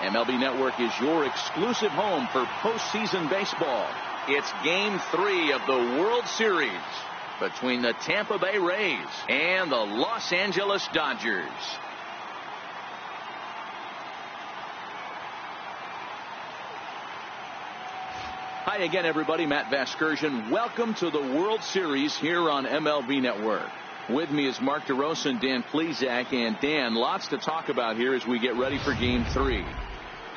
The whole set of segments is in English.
MLB Network is your exclusive home for postseason baseball. It's Game 3 of the World Series between the Tampa Bay Rays and the Los Angeles Dodgers. Hi again, everybody. Matt Vasgersian. Welcome to the World Series here on MLB Network. With me is Mark DeRosa and Dan Plesac. And Dan, lots to talk about here as we get ready for Game 3.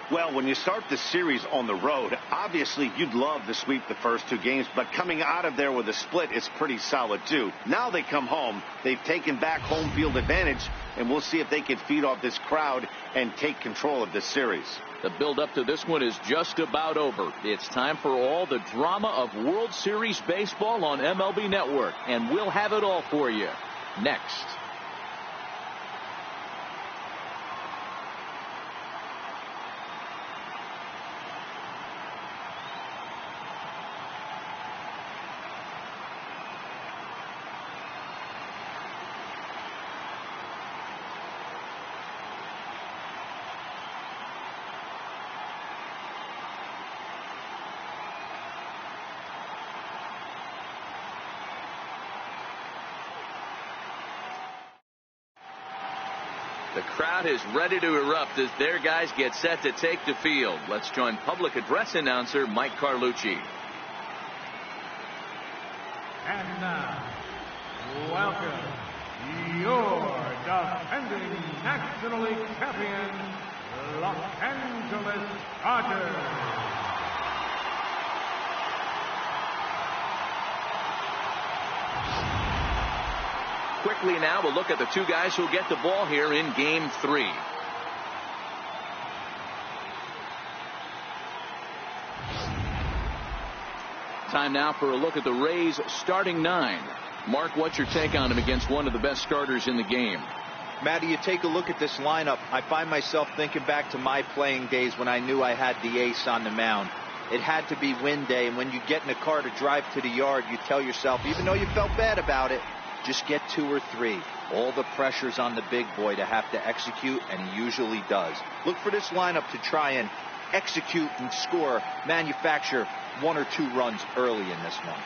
Well, when you start the series on the road, obviously you'd love to sweep the first two games, but coming out of there with a split is pretty solid too. Now they come home, they've taken back home field advantage, and we'll see if they can feed off this crowd and take control of this series. The build-up to this one is just about over. It's time for all the drama of World Series baseball on MLB Network, and we'll have it all for you next. The crowd is ready to erupt as their guys get set to take the field. Let's join public address announcer Mike Carlucci. And now, welcome your defending National League champion, Los Angeles Dodgers. Quickly now, we'll look at the two guys who get the ball here in Game 3. Time now for a look at the Rays' starting 9. Mark, what's your take on him against one of the best starters in the game? Matty, you take a look at this lineup. I find myself thinking back to my playing days when I knew I had the ace on the mound. It had to be win day, and when you get in a car to drive to the yard, you tell yourself, even though you felt bad about it, just get 2 or 3. All the pressure's on the big boy to have to execute, and he usually does. Look for this lineup to try and execute and score, manufacture 1 or 2 runs early in this one.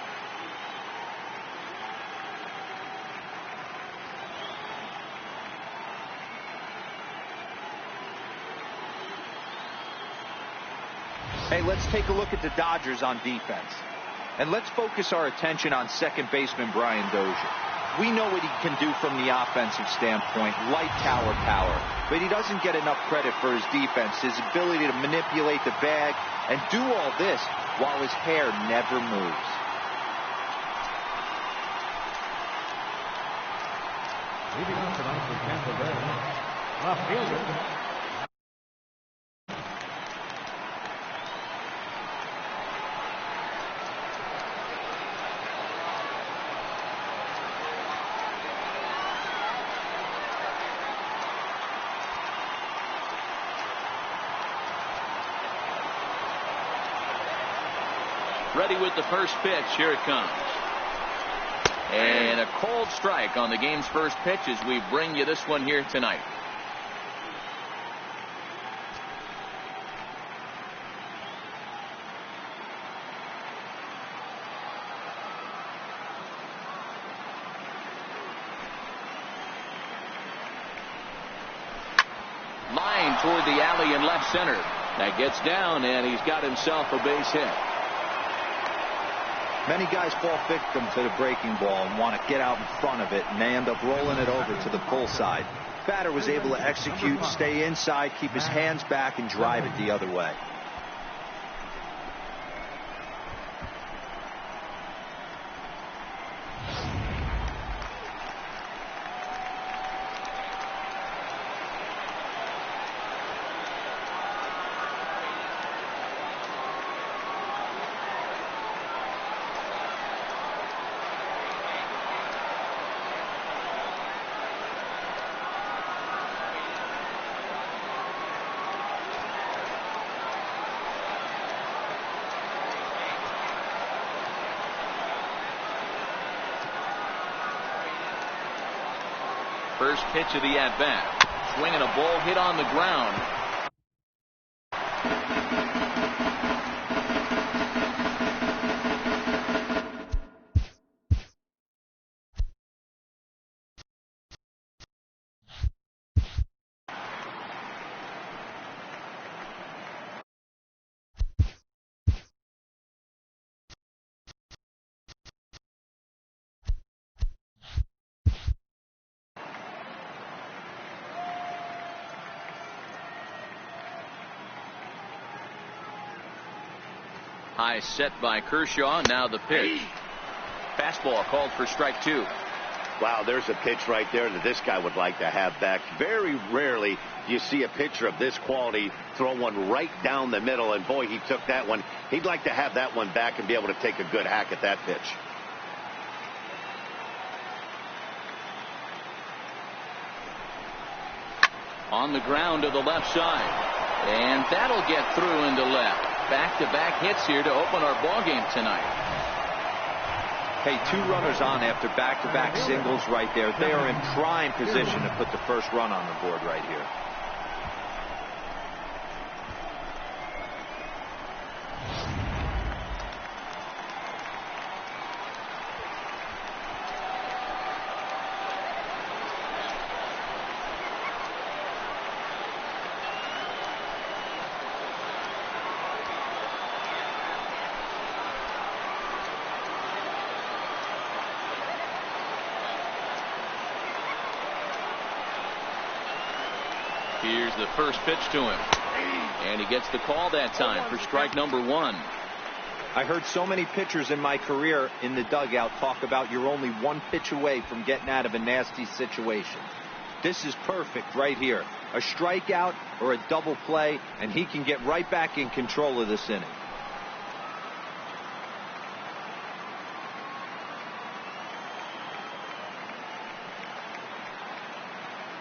Hey, let's take a look at the Dodgers on defense. And let's focus our attention on second baseman Brian Dozier. We know what he can do from the offensive standpoint, light tower power. But he doesn't get enough credit for his defense, his ability to manipulate the bag and do all this while his hair never moves. Leading off tonight for Tampa Bay, left fielder ready with the first pitch. Here it comes. And a cold strike on the game's first pitch as we bring you this one here tonight. Line toward the alley in left center. That gets down, and he's got himself a base hit. Many guys fall victim to the breaking ball and want to get out in front of it, and they end up rolling it over to the pull side. Batter was able to execute, stay inside, keep his hands back, and drive it the other way. First pitch of the at-bat. Swinging a ball hit on the ground. High set by Kershaw. Now the pitch. Fastball called for strike 2. Wow, there's a pitch right there that this guy would like to have back. Very rarely do you see a pitcher of this quality throw one right down the middle, and boy, he took that one. He'd like to have that one back and be able to take a good hack at that pitch. On the ground to the left side, and that'll get through into left. Back-to-back hits here to open our ball game tonight. Hey, 2 runners on after back-to-back singles right there. They are in prime position to put the first run on the board right here. Here's the first pitch to him. And he gets the call that time for strike number 1. I heard so many pitchers in my career in the dugout talk about you're only 1 pitch away from getting out of a nasty situation. This is perfect right here. A strikeout or a double play, and he can get right back in control of this inning.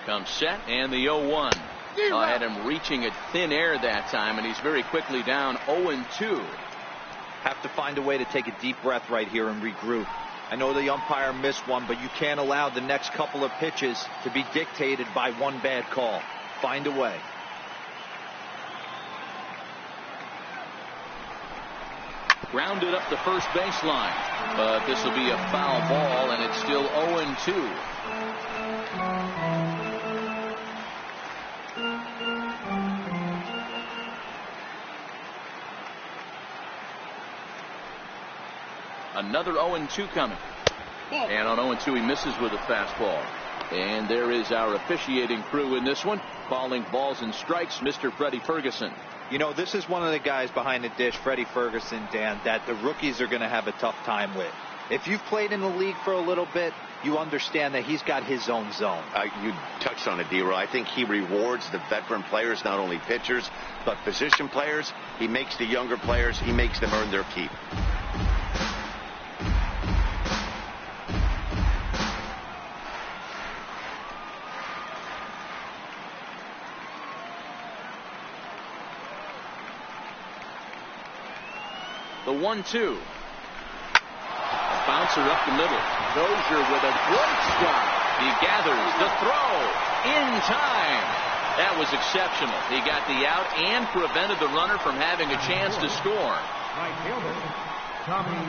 Comes set, and the 0-1. I had him reaching at thin air that time, and he's very quickly down 0-2. Have to find a way to take a deep breath right here and regroup. I know the umpire missed one, but you can't allow the next couple of pitches to be dictated by one bad call. Find a way. Grounded up the first baseline, but this will be a foul ball, and it's still 0-2. Another 0-2 coming. And on 0-2 he misses with a fastball. And there is our officiating crew in this one, calling balls and strikes, Mr. Freddie Ferguson. You know, this is one of the guys behind the dish, Freddie Ferguson, Dan, that the rookies are going to have a tough time with. If you've played in the league for a little bit, you understand that he's got his own zone. You touched on it, D-Roy. I think he rewards the veteran players, not only pitchers, but position players. He makes the younger players, he makes them earn their keep. The 1-2. Bouncer up the middle. Dozier with a great shot. He gathers the throw in time. That was exceptional. He got the out and prevented the runner from having a chance to score. Right fielder, Tommy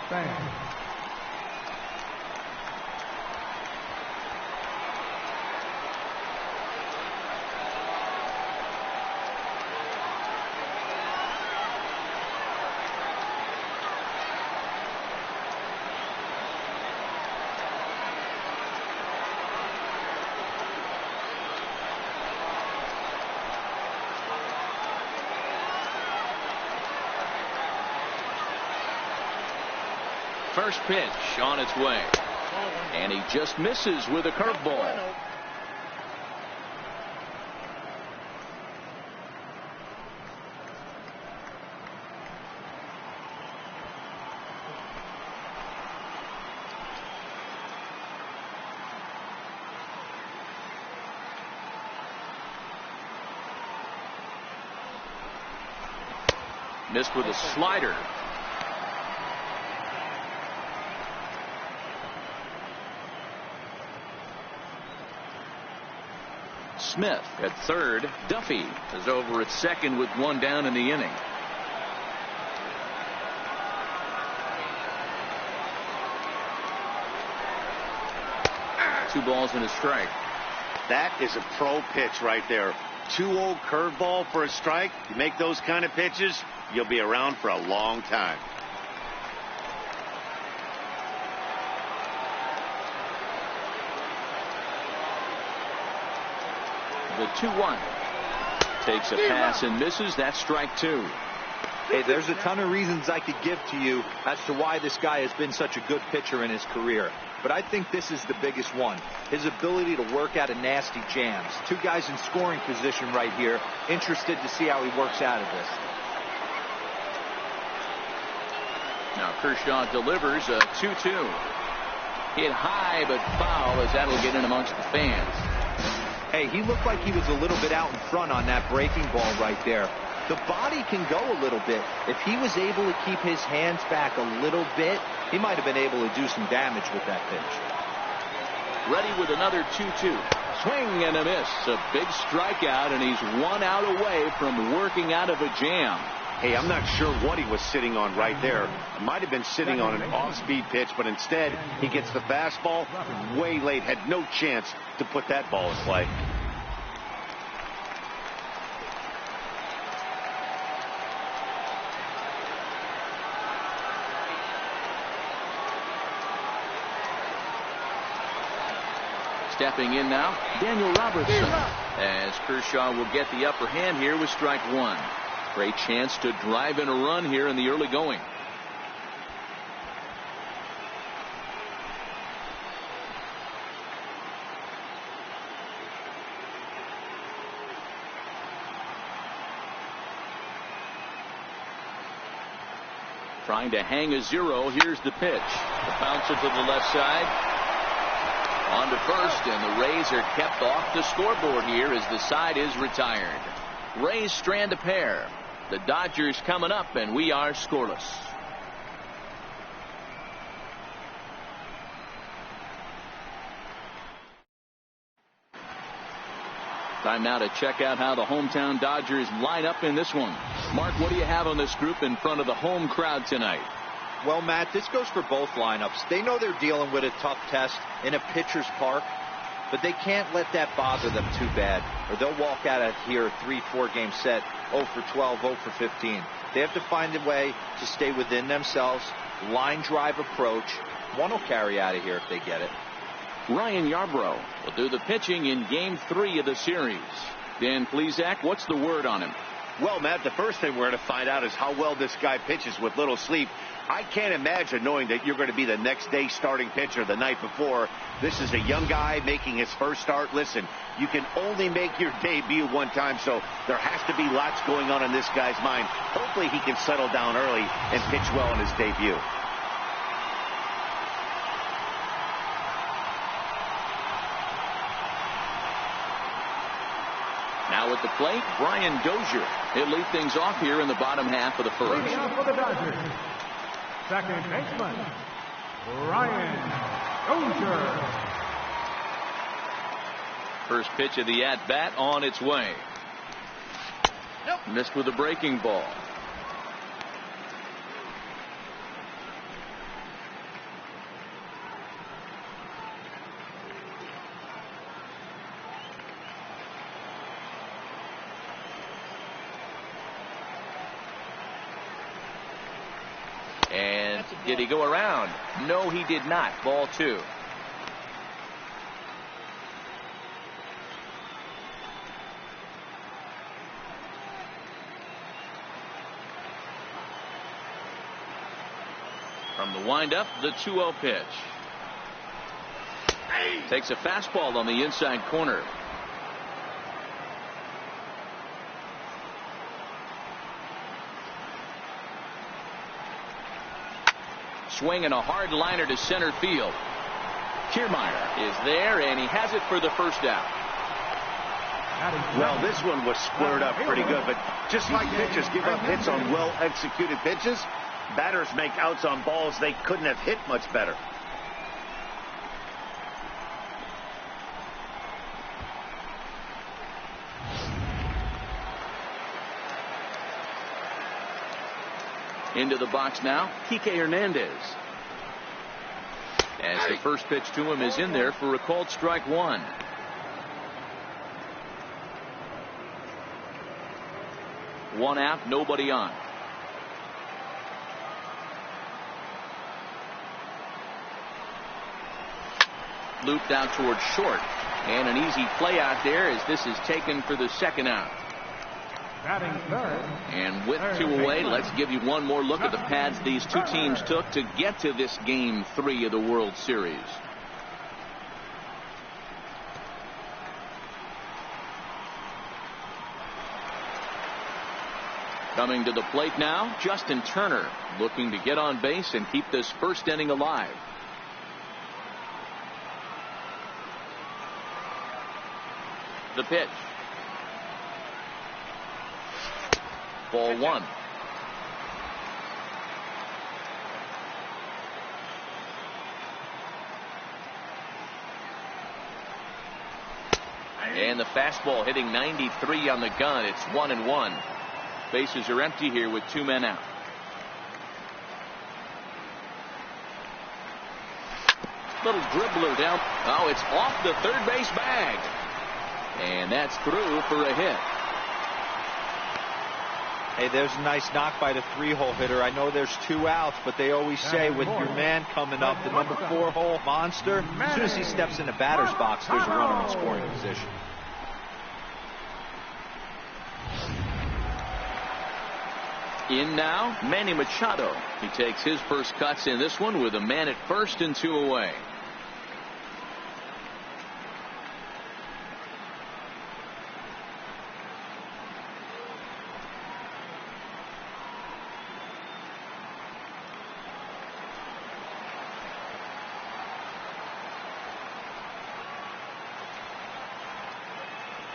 Pham. First pitch on its way. And he just misses with a curveball. Missed with a slider. Smith at third. Duffy is over at second with one down in the inning. Two balls and a strike. That is a pro pitch right there. 2-0 curveball for a strike. You make those kind of pitches, you'll be around for a long time. The 2-1 takes a pass and misses. That's strike 2. Hey, there's a ton of reasons I could give to you as to why this guy has been such a good pitcher in his career. But I think this is the biggest one. His ability to work out of nasty jams. Two guys in scoring position right here. Interested to see how he works out of this. Now Kershaw delivers a 2-2. Hit high but foul as that'll get in amongst the fans. Hey, he looked like he was a little bit out in front on that breaking ball right there. The body can go a little bit. If he was able to keep his hands back a little bit, he might have been able to do some damage with that pitch. Ready with another 2-2. Swing and a miss. A big strikeout, and he's 1 out away from working out of a jam. Hey, I'm not sure what he was sitting on right there. It might have been sitting on an off-speed pitch, but instead he gets the fastball way late. Had no chance to put that ball in play. Stepping in now, Daniel Robertson, as Kershaw will get the upper hand here with strike 1. Great chance to drive in a run here in the early going. Trying to hang a 0. Here's the pitch. The bouncer to the left side. On to first, and the Rays are kept off the scoreboard here as the side is retired. Rays strand a pair. The Dodgers coming up, and we are scoreless. Time now to check out how the hometown Dodgers line up in this one. Mark, what do you have on this group in front of the home crowd tonight? Well, Matt, this goes for both lineups. They know they're dealing with a tough test in a pitcher's park, but they can't let that bother them too bad, or they'll walk out of here a 3-4 game set, 0 for 12, 0 for 15. They have to find a way to stay within themselves, line drive approach. One will carry out of here if they get it. Ryan Yarbrough will do the pitching in Game 3 of the series. Dan Plesac, what's the word on him? Well, Matt, the first thing we're going to find out is how well this guy pitches with little sleep. I can't imagine knowing that you're going to be the next day starting pitcher the night before. This is a young guy making his first start. Listen, you can only make your debut one time, so there has to be lots going on in this guy's mind. Hopefully he can settle down early and pitch well in his debut. Now at the plate, Brian Dozier. He'll lead things off here in the bottom half of the first. Leading off for the Dodgers, second baseman, Brian Dozier. First pitch of the at-bat on its way. Missed with a breaking ball. And did he go around? No, he did not. Ball 2. From the windup, the 2-0 pitch. Takes a fastball on the inside corner. Swing and a hard liner to center field. Kiermaier is there, and he has it for the first out. Well, this one was squared up pretty good, but just like pitchers give up hits on well-executed pitches, batters make outs on balls they couldn't have hit much better. Into the box now, Kike Hernandez. As the first pitch to him is in there for a called strike 1. One out, nobody on. Looped out towards short. And an easy play out there as this is taken for the second out. Batting third. And with 2 away, let's give you one more look at the pads these two teams took to get to this Game 3 of the World Series. Coming to the plate now, Justin Turner, looking to get on base and keep this first inning alive. The pitch. Ball 1. And the fastball hitting 93 on the gun. It's 1-1. Bases are empty here with 2 men out. Little dribbler down. Oh, it's off the third base bag. And that's through for a hit. Hey, there's a nice knock by the 3-hole hitter. I know there's 2 outs, but they always say with your man coming up, the number 4-hole monster, as soon as he steps in the batter's box, there's a runner in scoring position. In now, Manny Machado. He takes his first cuts in this one with a man at first and 2 away.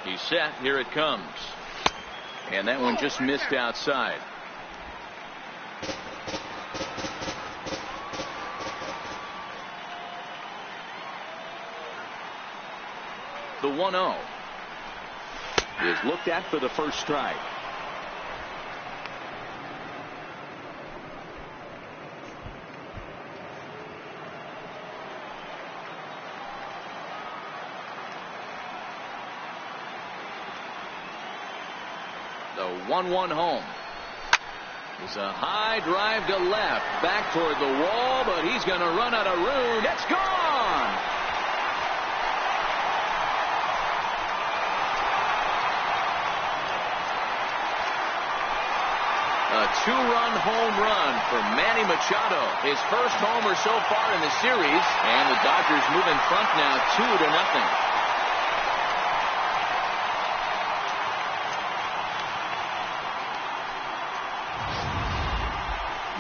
He's set. Here it comes. And that one just missed outside. The 1-0 is looked at for the first strike. The 1-1 home is a high drive to left, back toward the wall, but he's going to run out of room. It's gone. A 2-run home run for Manny Machado, his first homer so far in the series, and the Dodgers move in front now 2-0.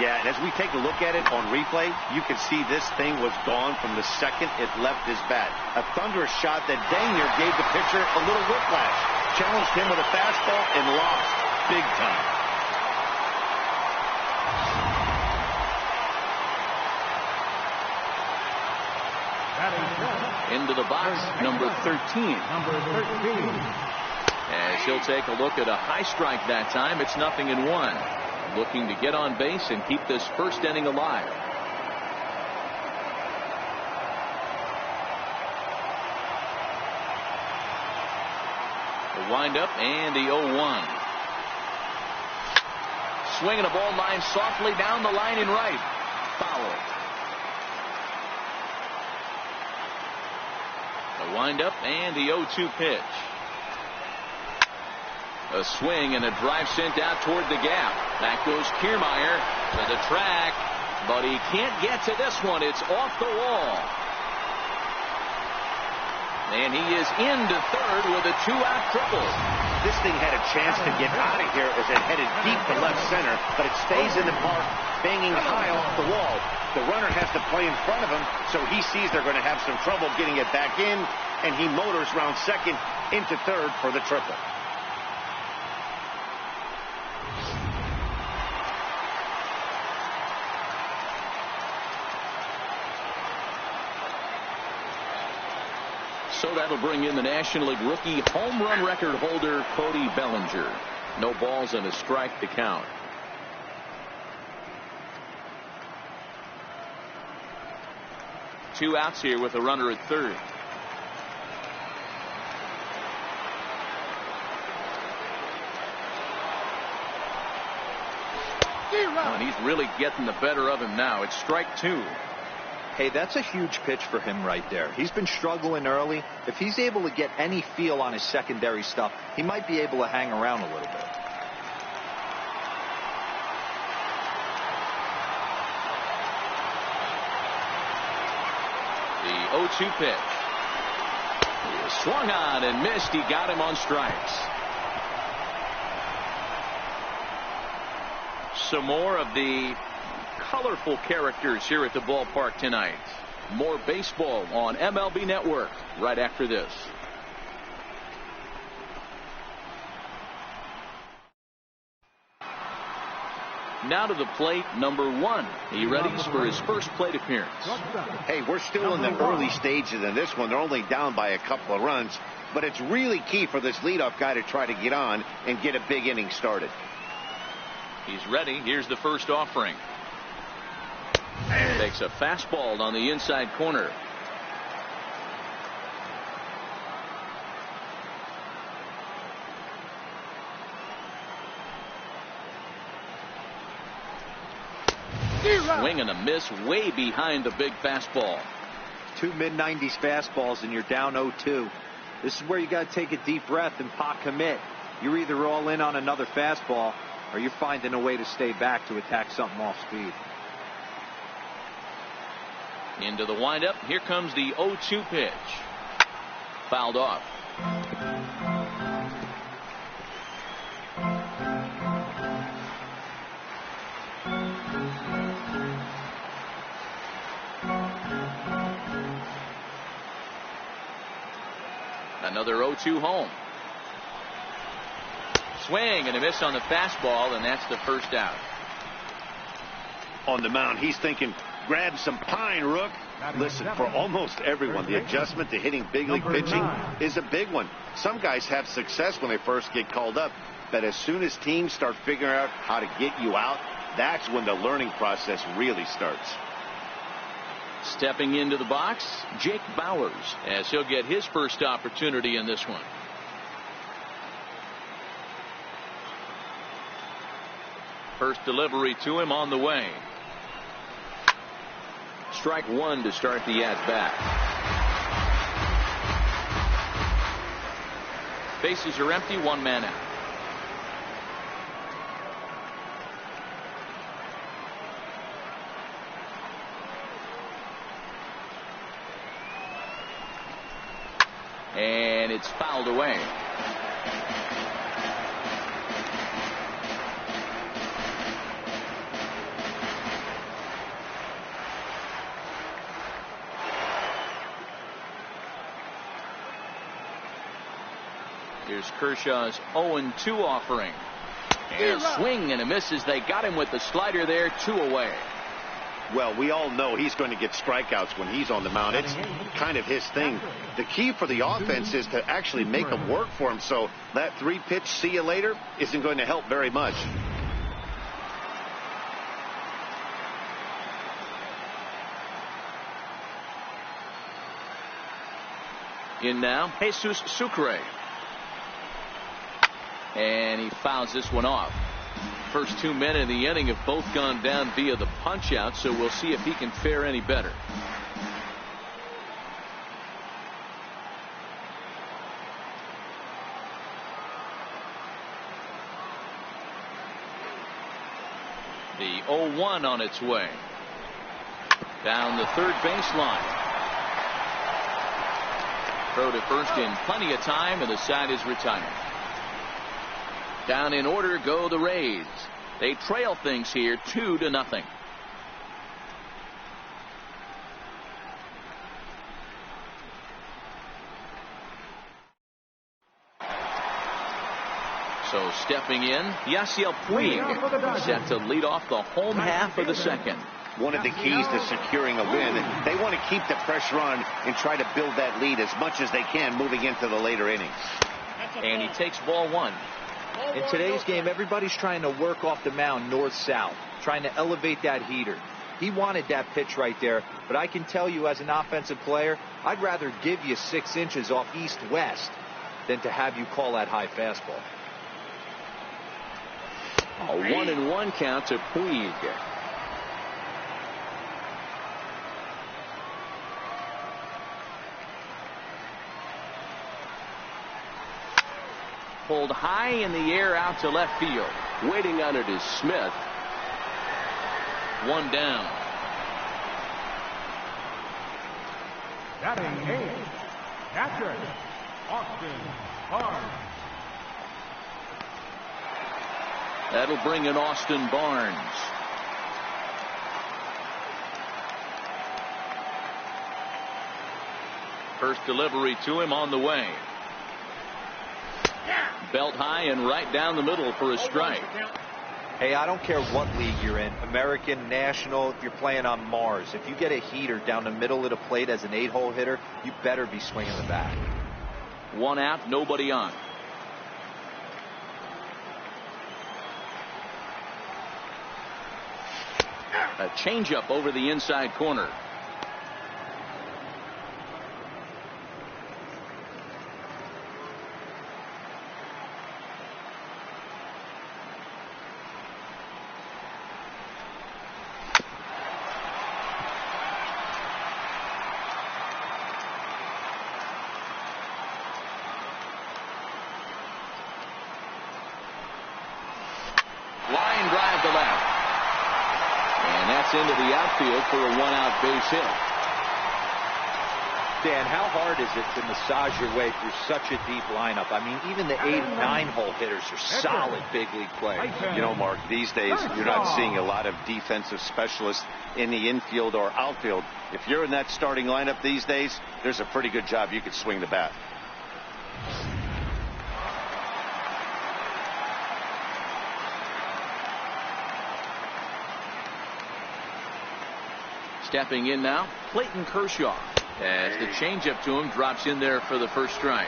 Yeah, and as we take a look at it on replay, you can see this thing was gone from the second it left his bat. A thunderous shot that dang near gave the pitcher a little whiplash. Challenged him with a fastball and lost big time. Into the box, number 13. Number 13. As he'll take a look at a high strike that time. It's 0-1. Looking to get on base and keep this first inning alive. The windup and the 0-1. Swinging a ball line softly down the line in right. Foul. The windup and the 0-2 pitch. A swing and a drive sent out toward the gap. Back goes Kiermaier to the track, but he can't get to this one. It's off the wall. And he is into third with a 2-out triple. This thing had a chance to get out of here as it headed deep to left center, but it stays in the park, banging high off the wall. The runner has to play in front of him, so he sees they're going to have some trouble getting it back in, and he motors round second into third for the triple. So that'll bring in the National League rookie home run record holder, Cody Bellinger. No balls and a strike to count. Two outs here with a runner at third. Oh, and he's really getting the better of him now. It's strike 2. Hey, that's a huge pitch for him right there. He's been struggling early. If he's able to get any feel on his secondary stuff, he might be able to hang around a little bit. 0-2 pitch. He swung on and missed. He got him on strikes. Some more of the colorful characters here at the ballpark tonight. More baseball on MLB Network right after this. Now to the plate, number 1. He readies for his first plate appearance. Hey, we're still in the early stages in this one. They're only down by a couple of runs, but it's really key for this leadoff guy to try to get on and get a big inning started. He's ready. Here's the first offering. Takes a fastball on the inside corner. Swing and a miss way behind the big fastball. 2 mid-90s fastballs and you're down 0-2. This is where you got to take a deep breath and pot commit. You're either all in on another fastball or you're finding a way to stay back to attack something off speed. Into the windup. Here comes the 0-2 pitch. Fouled off. Another 0-2 home. Swing and a miss on the fastball, and that's the first out. On the mound, he's thinking, grab some pine, Rook. Listen, for almost everyone, the adjustment to hitting big league pitching is a big one. Some guys have success when they first get called up, but as soon as teams start figuring out how to get you out, that's when the learning process really starts. Stepping into the box, Jake Bauers, as he'll get his first opportunity in this one. First delivery to him on the way. Strike 1 to start the at-bat. Bases are empty, 1 man out. And it's fouled away. Here's Kershaw's 0-2 offering. And a swing and a miss as they got him with the slider there, 2 away. Well, we all know he's going to get strikeouts when he's on the mound. It's kind of his thing. The key for the offense is to actually make him work for him. So that 3-pitch see you later isn't going to help very much. In now, Jesus Sucre. And he fouls this one off. First 2 men in the inning have both gone down via the punch out, so we'll see if he can fare any better. The 0-1 on its way. Down the third baseline. Throw to first in plenty of time, and the side is retired. Down in order go the Rays. They trail things here 2-0. So stepping in, Yasiel Puig set to lead off the home half of the second. One of the keys to securing a win, they want to keep the pressure on and try to build that lead as much as they can moving into the later innings. And he takes ball 1. In today's game, everybody's trying to work off the mound north-south, trying to elevate that heater. He wanted that pitch right there, but I can tell you as an offensive player, I'd rather give you 6 inches off east-west than to have you call that high fastball. A 1-1 count to Puig. Pulled high in the air out to left field. Waiting on it is Smith. 1 down. Batting eighth, catcher, Austin Barnes. That'll bring in Austin Barnes. First delivery to him on the way. Belt high and right down the middle for a strike. Hey, I don't care what league you're in, American, National, if you're playing on Mars. If you get a heater down the middle of the plate as an 8-hole hitter, you better be swinging the bat. One out, nobody on. A changeup over the inside corner. Line drive to left. And that's into the outfield for a one-out base hit. Dan, how hard is it to massage your way through such a deep lineup? I mean, even the 8 and 9-hole hitters are solid big league players. You know, Mark, these days you're not seeing a lot of defensive specialists in the infield or outfield. If you're in that starting lineup these days, there's a pretty good job you could swing the bat. Stepping in now, Clayton Kershaw. As the changeup to him drops in there for the first strike.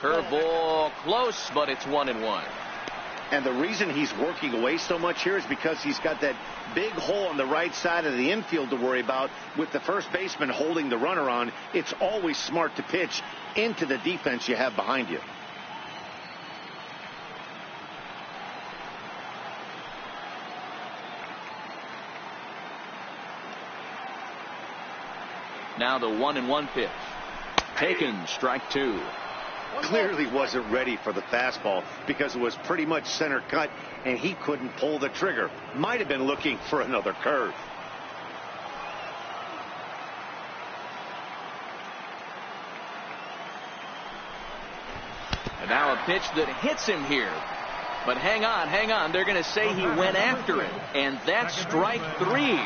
Curveball close, but it's 1-1. And the reason he's working away so much here is because he's got that big hole on the right side of the infield to worry about. With the first baseman holding the runner on, it's always smart to pitch into the defense you have behind you. Now the 1-1 pitch. Taken, strike 2. Clearly wasn't ready for the fastball because it was pretty much center cut and he couldn't pull the trigger. Might have been looking for another curve. And now a pitch that hits him here. But hang on. They're going to say he went after it. And that's strike 3.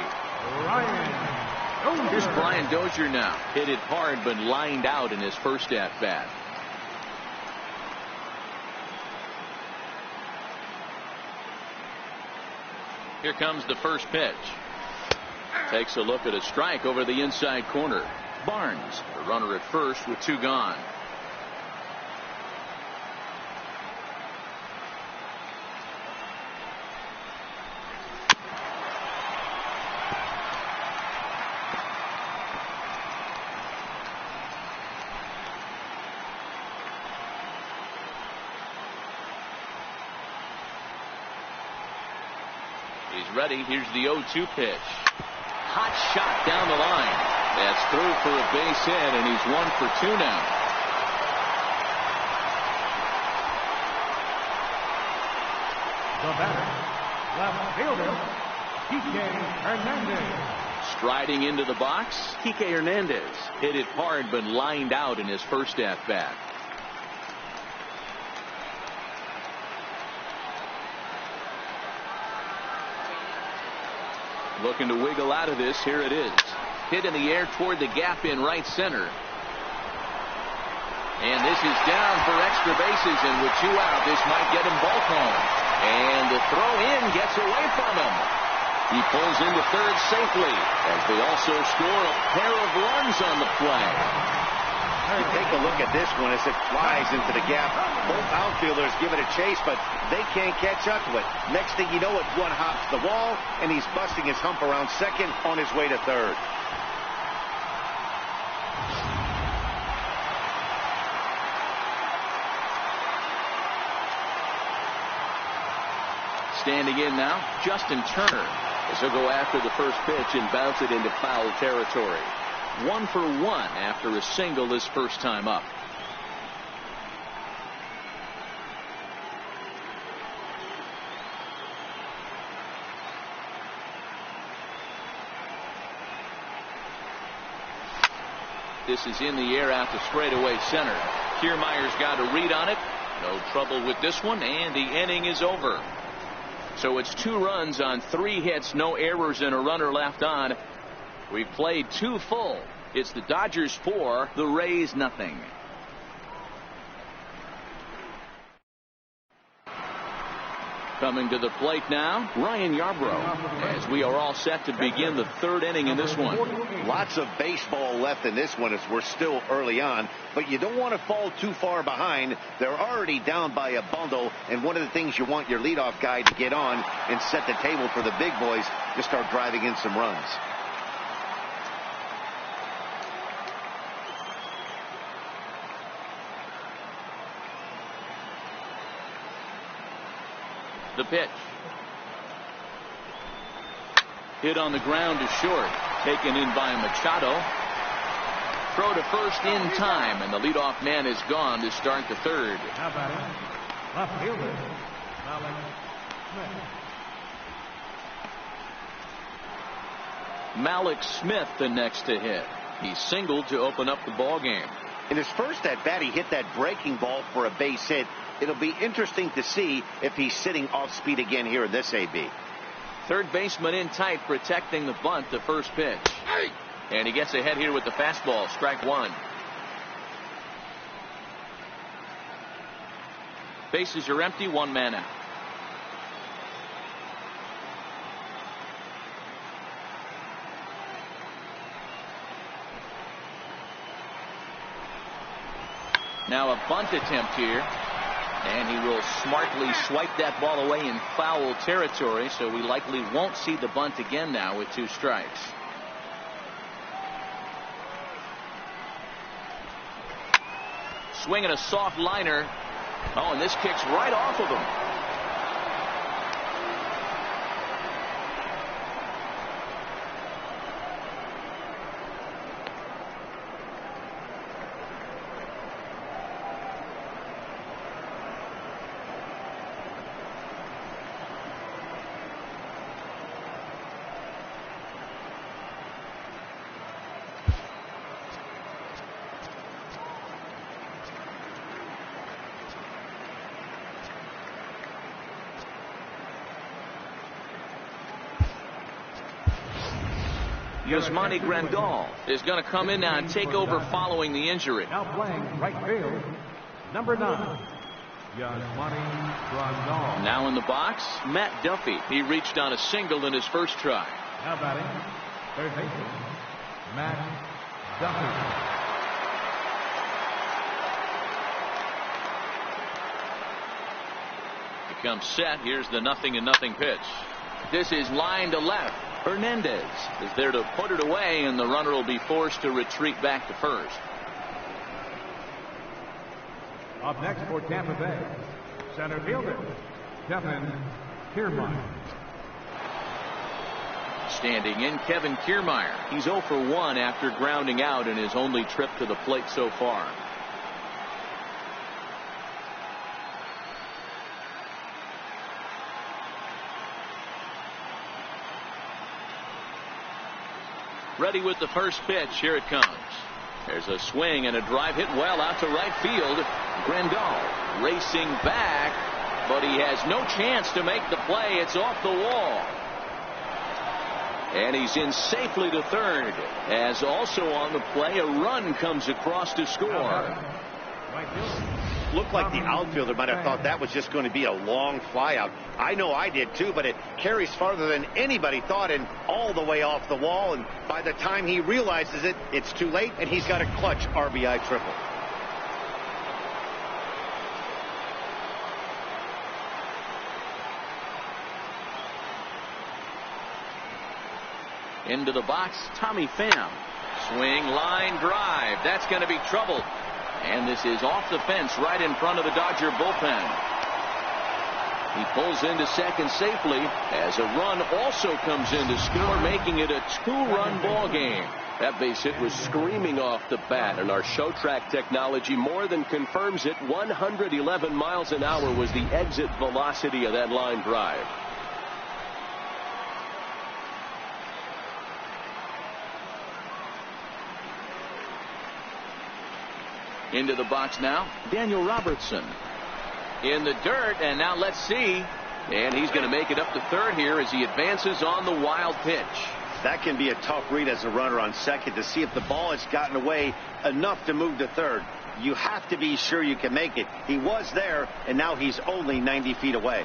Here's Brian Dozier now. Hit it hard but lined out in his first at-bat. Here comes the first pitch. Takes a look at a strike over the inside corner. Barnes, the runner at first with 2 gone. He's ready. Here's the 0-2 pitch. Hot shot down the line. That's through for a base hit, and he's 1 for 2 now. The batter, left fielder, Kike Hernandez. Striding into the box, Kike Hernandez. Hit it hard but lined out in his first at-bat. Looking to wiggle out of this. Here it is. Hit in the air toward the gap in right center. And this is down for extra bases, and with 2 out, this might get him both home. And the throw in gets away from him. He pulls into third safely as they also score a pair of runs on the play. You take a look at this one as it flies into the gap. Both outfielders give it a chase, but they can't catch up to it. Next thing you know, it one hops the wall, and he's busting his hump around second on his way to third. Standing in now, Justin Turner, as he'll go after the first pitch and bounce it into foul territory. 1 for 1 after a single his first time up. This is in the air out to straightaway center. Kiermaier's got a read on it. No trouble with this one, and the inning is over. So it's 2 runs on 3 hits, no errors, and a runner left on. We've played 2 full. It's the Dodgers 4, the Rays nothing. Coming to the plate now, Ryan Yarbrough, as we are all set to begin the 3rd inning in this one. Lots of baseball left in this one as we're still early on, but you don't want to fall too far behind. They're already down by a bundle, and one of the things you want your leadoff guy to get on and set the table for the big boys to start driving in some runs. The pitch. Hit on the ground to short. Taken in by Machado. Throw to first in time, and the leadoff man is gone to start the 3rd. How about it? Left fielder, Malik Smith the next to hit. He singled to open up the ball game. In his first at bat, he hit that breaking ball for a base hit. It'll be interesting to see if he's sitting off speed again here in this AB. Third baseman in tight, protecting the bunt, the first pitch. And he gets ahead here with the fastball. Strike 1. Bases are empty, 1 man out. Now a bunt attempt here. And he will smartly swipe that ball away in foul territory, so we likely won't see the bunt again now with 2 strikes. Swinging a soft liner. Oh, and this kicks right off of him. Yasmani Grandal is going to come in now and take over following the injury. Now playing right field, number 9, Yasmani Grandal. Now in the box, Matt Duffy. He reached on a single in his first try. Now batting, third baseman, Matt Duffy. Becomes set. Here's the 0-0 pitch. This is line to left. Hernandez is there to put it away, and the runner will be forced to retreat back to first. Up next for Tampa Bay, center fielder, Kevin Kiermaier. Standing in, Kevin Kiermaier. He's 0 for 1 after grounding out in his only trip to the plate so far. Ready with the first pitch. Here it comes. There's a swing and a drive hit well out to right field. Grandal racing back, but he has no chance to make the play. It's off the wall. And he's in safely to third, as also on the play a run comes across to score. Looked like the outfielder might have thought that was just going to be a long fly out. I know I did too, but it carries farther than anybody thought and all the way off the wall. And by the time he realizes it, it's too late, and he's got a clutch RBI triple. Into the box, Tommy Pham. Swing, line, drive. That's going to be trouble. And this is off the fence right in front of the Dodger bullpen. He pulls into second safely as a run also comes in to score, making it a 2-run ball game. That base hit was screaming off the bat, and our show track technology more than confirms it. 111 miles an hour was the exit velocity of that line drive. Into the box now, Daniel Robertson. In the dirt, and now let's see. And he's going to make it up to third here as he advances on the wild pitch. That can be a tough read as a runner on second to see if the ball has gotten away enough to move to third. You have to be sure you can make it. He was there, and now he's only 90 feet away.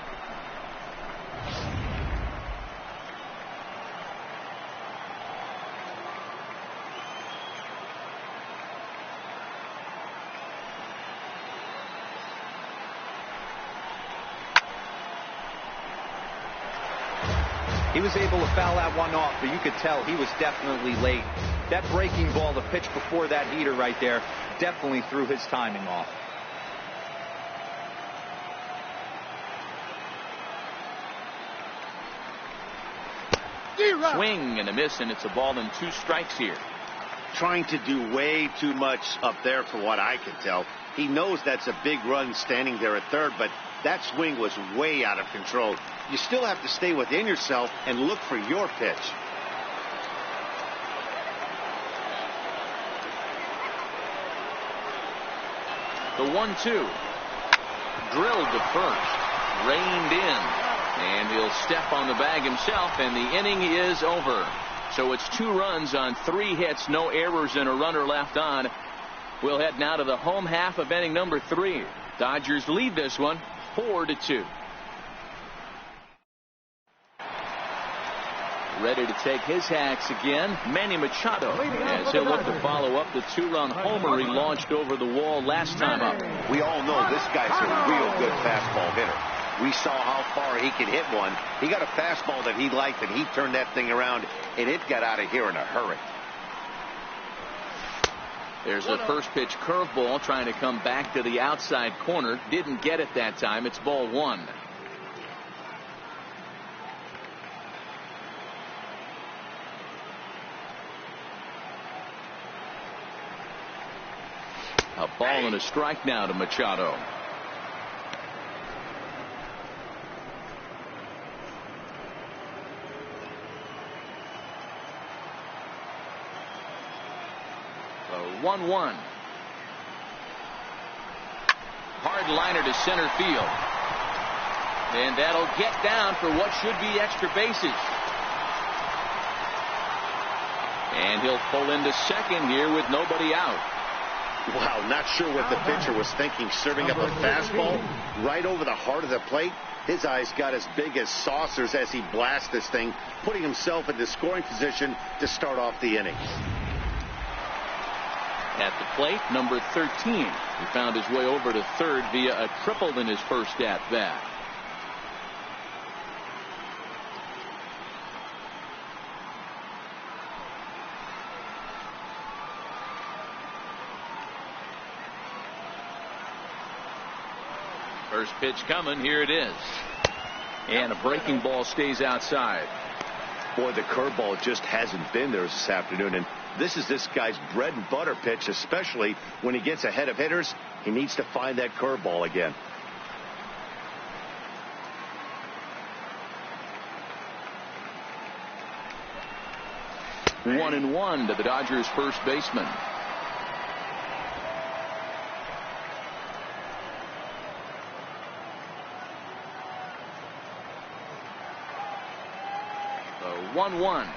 He was able to foul that one off, but you could tell he was definitely late. That breaking ball, the pitch before that heater right there, definitely threw his timing off. Swing and a miss, and it's a ball and 2 strikes here. Trying to do way too much up there for what I can tell. He knows that's a big run standing there at third, but that swing was way out of control. You still have to stay within yourself and look for your pitch. The 1-2. Drilled to first. Reined in. And he'll step on the bag himself, and the inning is over. So it's 2 runs on 3 hits, no errors, and a runner left on. We'll head now to the home half of inning number 3. Dodgers lead this one 4-2. Ready to take his hacks again, Manny Machado, as he'll look to follow up the 2-run homer he launched over the wall last time up. We all know this guy's a real good fastball hitter. We saw how far he could hit one. He got a fastball that he liked, and he turned that thing around, and it got out of here in a hurry. There's a first pitch curveball trying to come back to the outside corner. Didn't get it that time. It's ball 1. A ball and a strike now to Machado. The 1-1. Hard liner to center field. And that'll get down for what should be extra bases. And he'll pull into second here with nobody out. Wow, not sure what the pitcher was thinking, serving up a fastball right over the heart of the plate. His eyes got as big as saucers as he blasts this thing, putting himself into scoring position to start off the inning. At the plate, number 13. He found his way over to third via a triple in his first at-bat. First pitch coming. Here it is. And a breaking ball stays outside. Boy, the curveball just hasn't been there this afternoon, and this is this guy's bread and butter pitch, especially when he gets ahead of hitters. He needs to find that curveball again. One and one to the Dodgers first baseman. The 1-1.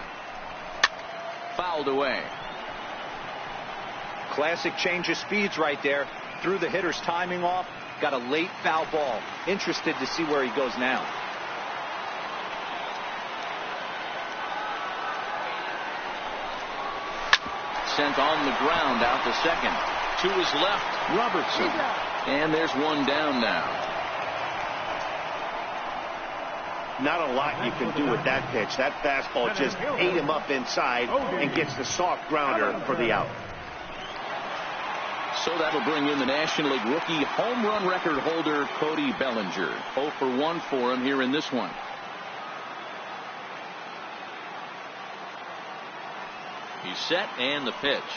Fouled away. Classic change of speeds right there. Threw the hitter's timing off. Got a late foul ball. Interested to see where he goes now. Sent on the ground out to second. To his left, Robertson. And there's one down now. Not a lot you can do with that pitch. That fastball just ate him up inside and gets the soft grounder for the out. So that'll bring in the National League rookie home run record holder Cody Bellinger. 0 for 1 for him here in this one. He's set, and the pitch.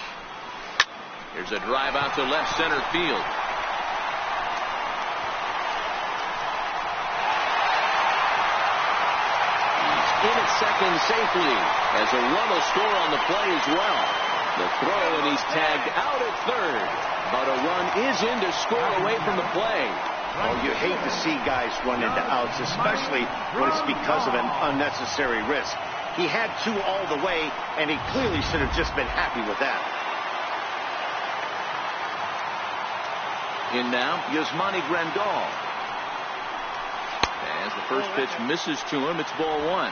Here's a drive out to left center field. He's in at second safely, as a run will score on the play as well. The throw, and he's tagged out at third. But a run is in to score away from the play. Oh, you hate to see guys run into outs, especially when it's because of an unnecessary risk. He had two all the way, and he clearly should have just been happy with that. In now, Yasmani Grandal. As the first pitch misses to him, it's ball one.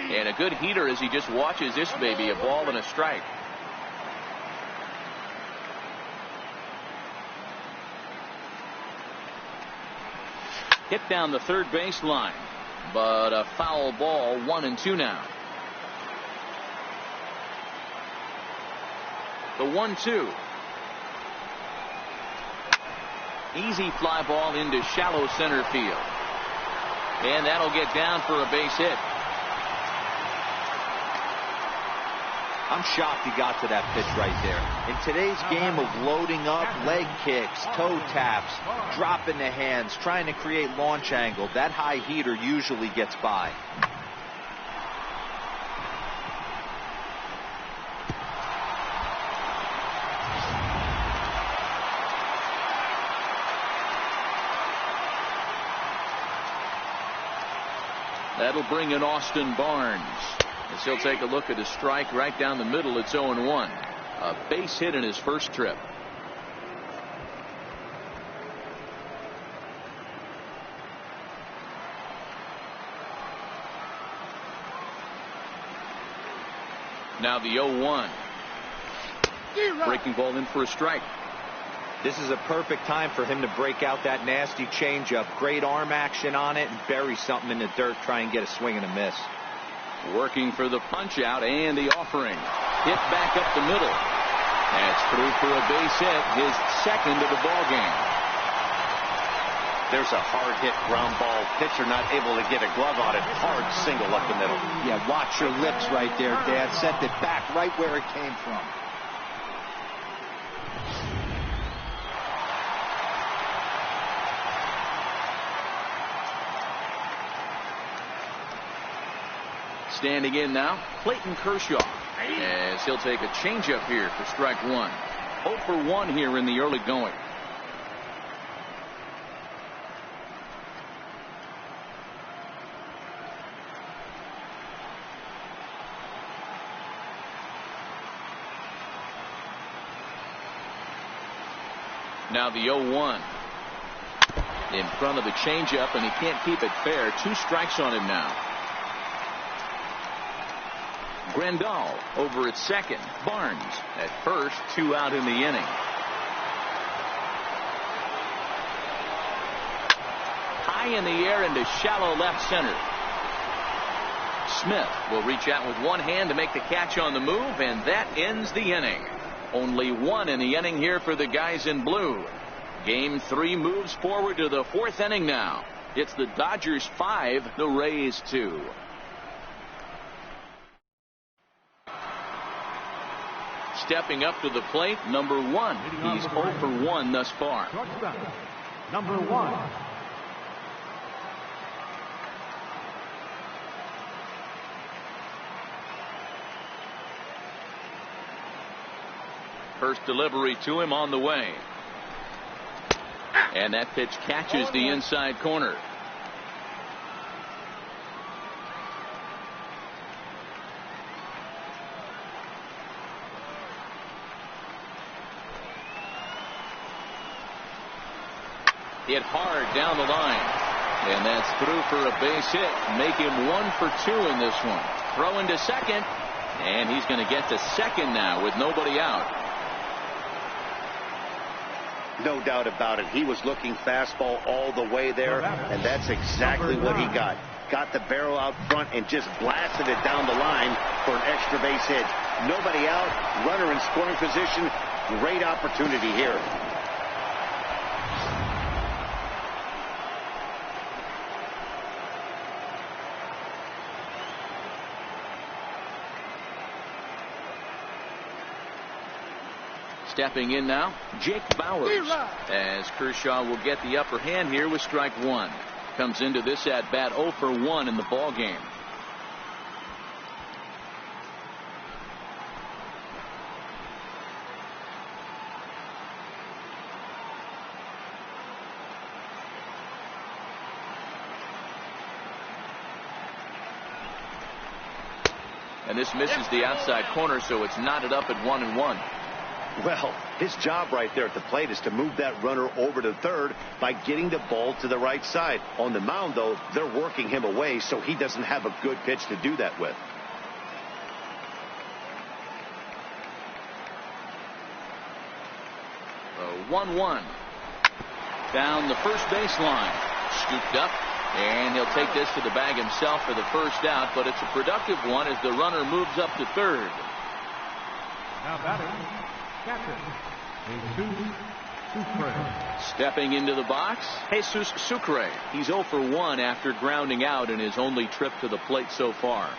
And a good heater as he just watches this baby, a ball and a strike. Hit down the third base line, but a foul ball, 1-2 now. The 1-2. Easy fly ball into shallow center field. And that'll get down for a base hit. I'm shocked he got to that pitch right there. In today's game of loading up, leg kicks, toe taps, dropping the hands, trying to create launch angle, that high heater usually gets by. That'll bring in Austin Barnes. As he'll take a look at his strike right down the middle. It's 0-1. A base hit in his first trip. Now the 0-1. Breaking ball in for a strike. This is a perfect time for him to break out that nasty changeup. Great arm action on it and bury something in the dirt. Try and get a swing and a miss. Working for the punch out and the offering. Hit back up the middle. That's through for a base hit, his second of the ball game. There's a hard hit ground ball. Pitcher not able to get a glove on it. Hard single up the middle. Yeah, watch your lips right there, Dad. Sent it back right where it came from. Standing in now, Clayton Kershaw, as he'll take a changeup here for strike one. 0 for 1 here in the early going. Now the 0-1. In front of the changeup, and he can't keep it fair. 2 strikes on him now. Grandal over at second. Barnes at first. 2 out in the inning. High in the air into shallow left center. Smith will reach out with one hand to make the catch on the move, and that ends the inning. Only 1 in the inning here for the guys in blue. Game 3 moves forward to the 4th inning now. It's the Dodgers 5, the Rays 2. Stepping up to the plate, number 1. He's 0 for 1 thus far. Number 1. First delivery to him on the way. And that pitch catches the inside corner. Hit hard down the line. And that's through for a base hit. Make him 1 for 2 in this one. Throw into second. And he's going to get to second now with nobody out. No doubt about it. He was looking fastball all the way there, and that's exactly what he got. Got the barrel out front and just blasted it down the line for an extra base hit. Nobody out. Runner in scoring position. Great opportunity here. Stepping in now, Jake Bauers, as Kershaw will get the upper hand here with strike one. Comes into this at bat 0 for 1 in the ball game. And this misses the outside corner, so it's knotted up at 1-1. Well, his job right there at the plate is to move that runner over to third by getting the ball to the right side. On the mound, though, they're working him away, so he doesn't have a good pitch to do that with. So 1-1. Down the first baseline. Scooped up. And he'll take this to the bag himself for the first out, but it's a productive one as the runner moves up to third. Now batting, catcher, Jesus Sucre. Stepping into the box, Jesus Sucre. He's 0 for 1 after grounding out in his only trip to the plate so far.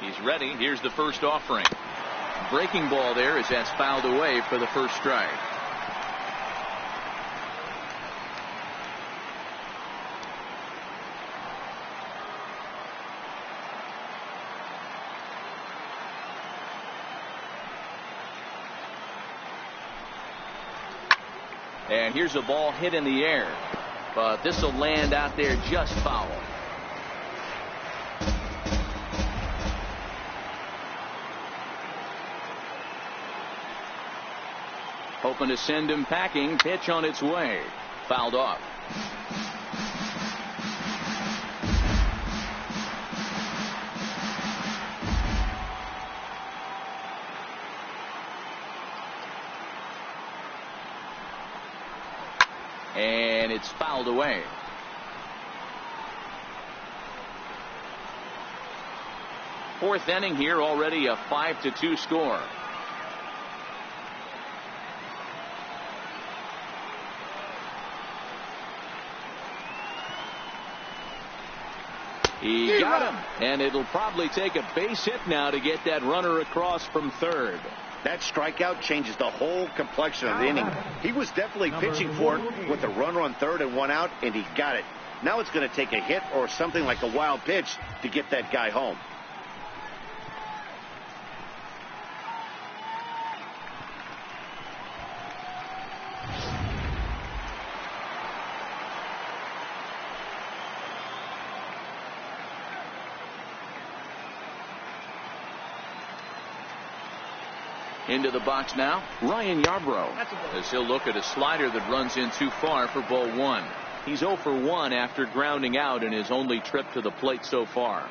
He's ready. Here's the first offering. Breaking ball there as that's fouled away for the first strike. And here's a ball hit in the air, but this will land out there just foul. Hoping to send him packing. Pitch on its way. Fouled off. And it's fouled away. Fourth inning here, already a 5-2 score. He got him, and it'll probably take a base hit now to get that runner across from third. That strikeout changes the whole complexion of the inning. He was definitely pitching for it with a runner on third and one out, and he got it. Now it's going to take a hit or something like a wild pitch to get that guy home. Into the box now, Ryan Yarbrough, as he'll look at a slider that runs in too far for ball one. He's 0 for 1 after grounding out in his only trip to the plate so far.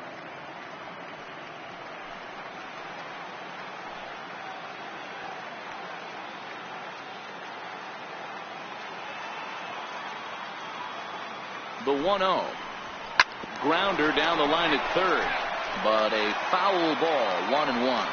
The 1-0. Grounder down the line at third, but a foul ball, 1-1.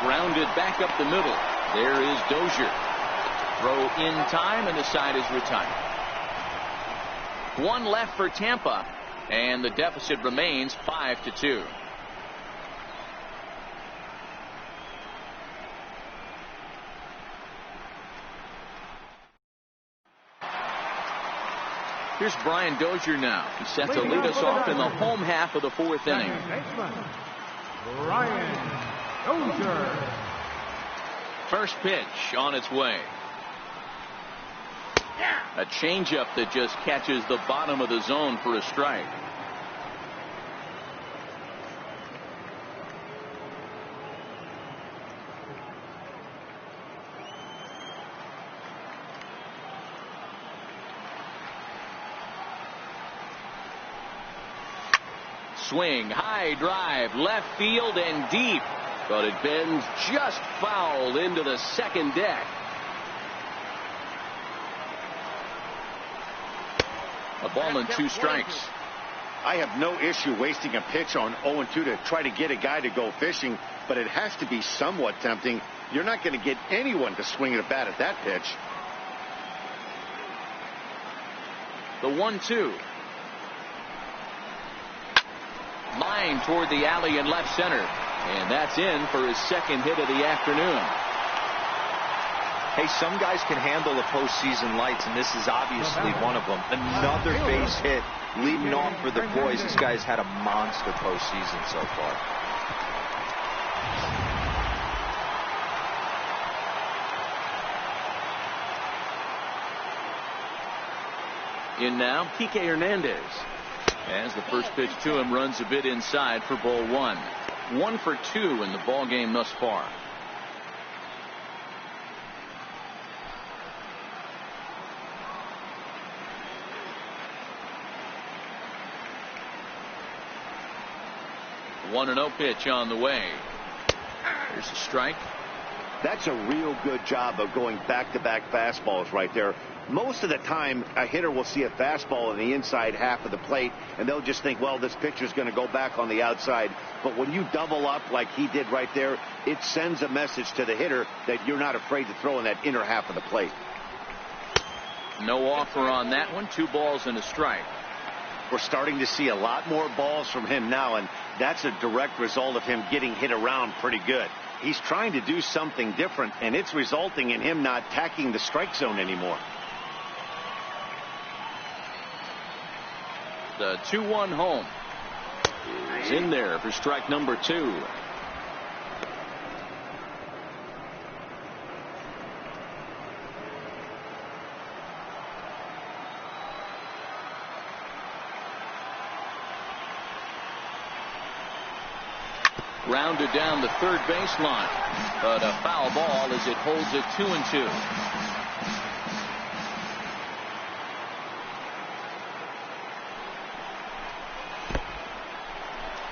Grounded back up the middle. There is Dozier. Throw in time, and the side is retired. One left for Tampa, and the deficit remains 5-2. Here's Brian Dozier now. He's set to lead us off in the home half of the fourth inning. Brian Dozier. First pitch on its way. A changeup that just catches the bottom of the zone for a strike. Swing, high drive, left field and deep. But it bends just foul into the second deck. A ball and 2 strikes. I have no issue wasting a pitch on 0-2 to try to get a guy to go fishing, but it has to be somewhat tempting. You're not going to get anyone to swing at a bat at that pitch. The 1-2. Line toward the alley in left center. And that's in for his second hit of the afternoon. Hey, some guys can handle the postseason lights, and this is obviously one of them. Another base hit leading off for the boys. This guy's had a monster postseason so far. In now, Kike Hernandez. As the first pitch to him runs a bit inside for ball 1. 1 for 2 in the ball game thus far. The 1-0 pitch on the way. There's a strike. That's a real good job of going back-to-back fastballs right there. Most of the time, a hitter will see a fastball in the inside half of the plate, and they'll just think, well, this pitcher's going to go back on the outside. But when you double up like he did right there, it sends a message to the hitter that you're not afraid to throw in that inner half of the plate. No offer on that one. 2 balls and a strike. We're starting to see a lot more balls from him now, and that's a direct result of him getting hit around pretty good. He's trying to do something different, and it's resulting in him not tacking the strike zone anymore. The 2-1 home is in there for strike number 2. Rounded down the third baseline, but a foul ball as it holds it 2-2.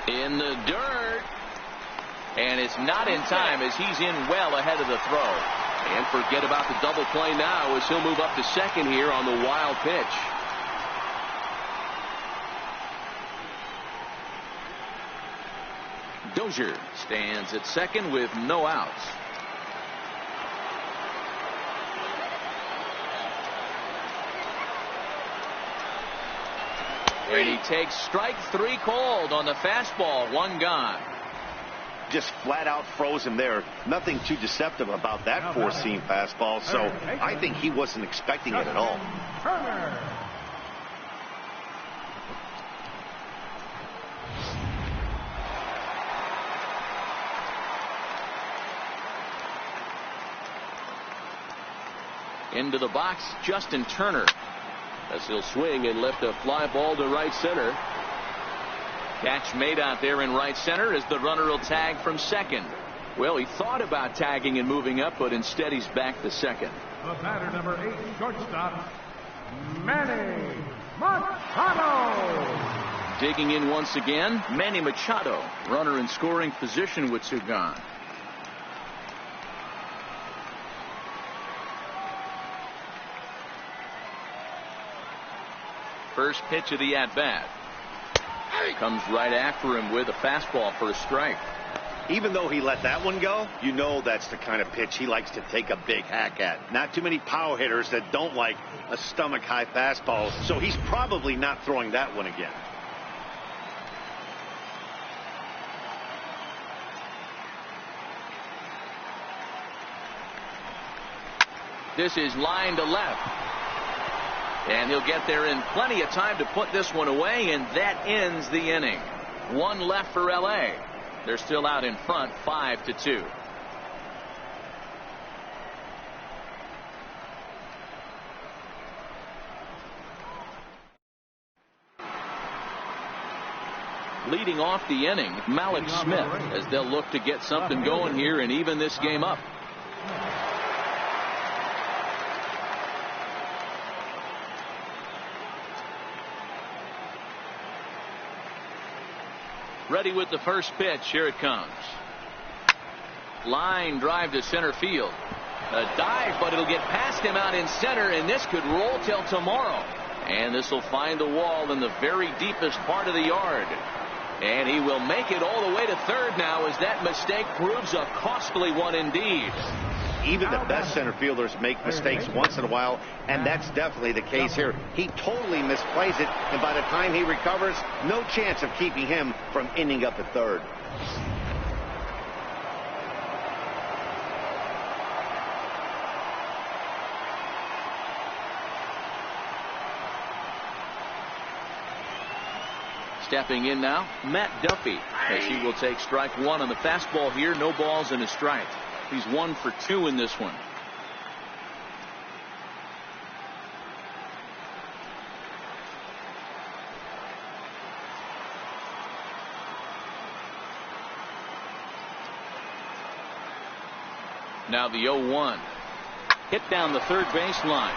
In the dirt, and it's not in time as he's in well ahead of the throw. And forget about the double play now as he'll move up to second here on the wild pitch. Dozier stands at second with no outs. And he takes strike 3 called on the fastball. 1 gone. Just flat out froze him there. Nothing too deceptive about that four-seam fastball, so I think he wasn't expecting it at all. Into the box, Justin Turner, as he'll swing and lift a fly ball to right center. Catch made out there in right center as the runner will tag from second. Well, he thought about tagging and moving up, but instead he's back to second. The batter, number 8, shortstop, Manny Machado. Digging in once again, Manny Machado, runner in scoring position with 2 gone. First pitch of the at-bat. Comes right after him with a fastball for a strike. Even though he let that one go, you know that's the kind of pitch he likes to take a big hack at. Not too many power hitters that don't like a stomach-high fastball, so he's probably not throwing that one again. This is line to left. And he'll get there in plenty of time to put this one away, and that ends the inning. 1 left for L.A. They're still out in front, 5-2. Leading off the inning, Malik Smith, as they'll look to get something going here and even this game up. Ready with the first pitch. Here it comes. Line drive to center field. A dive, but it'll get past him out in center, and this could roll till tomorrow. And this will find the wall in the very deepest part of the yard. And he will make it all the way to third now, as that mistake proves a costly one indeed. Even the best center fielders make mistakes once in a while, and that's definitely the case here. He totally misplays it, and by the time he recovers, no chance of keeping him from ending up at third. Stepping in now, Matt Duffy, as he will take strike one on the fastball here. No balls and a strike. He's 1 for 2 in this one. Now the 0-1. Hit down the third base line,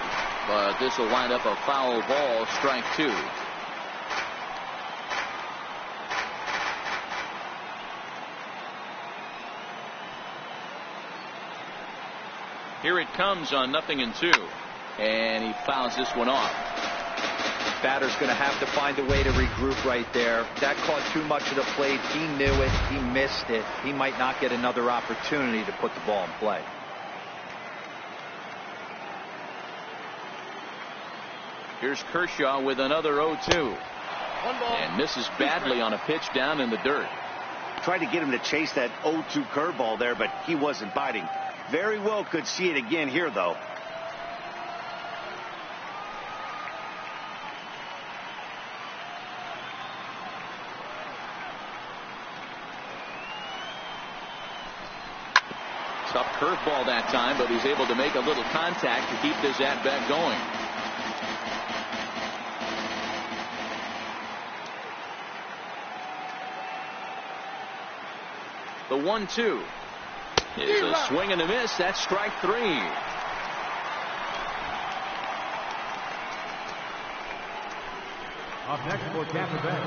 but this will wind up a foul ball. Strike 2. Here it comes on 0-2, and he fouls this one off. Batter's going to have to find a way to regroup right there. That caught too much of the plate. He knew it. He missed it. He might not get another opportunity to put the ball in play. Here's Kershaw with another 0-2. And misses badly on a pitch down in the dirt. Tried to get him to chase that 0-2 curveball there, but he wasn't biting. Very well could see it again here, though. Tough curveball that time, but he's able to make a little contact to keep this at-bat going. The 1-2. It's a swing and a miss. That's strike 3. Up next for Tampa Bay,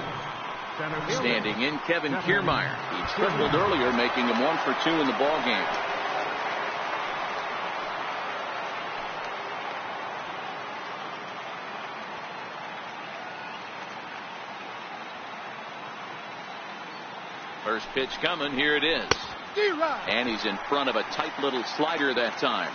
center fielder. Standing in, Kevin Kiermaier. He tripled earlier, making him 1 for 2 in the ball game. First pitch coming. Here it is. And he's in front of a tight little slider that time.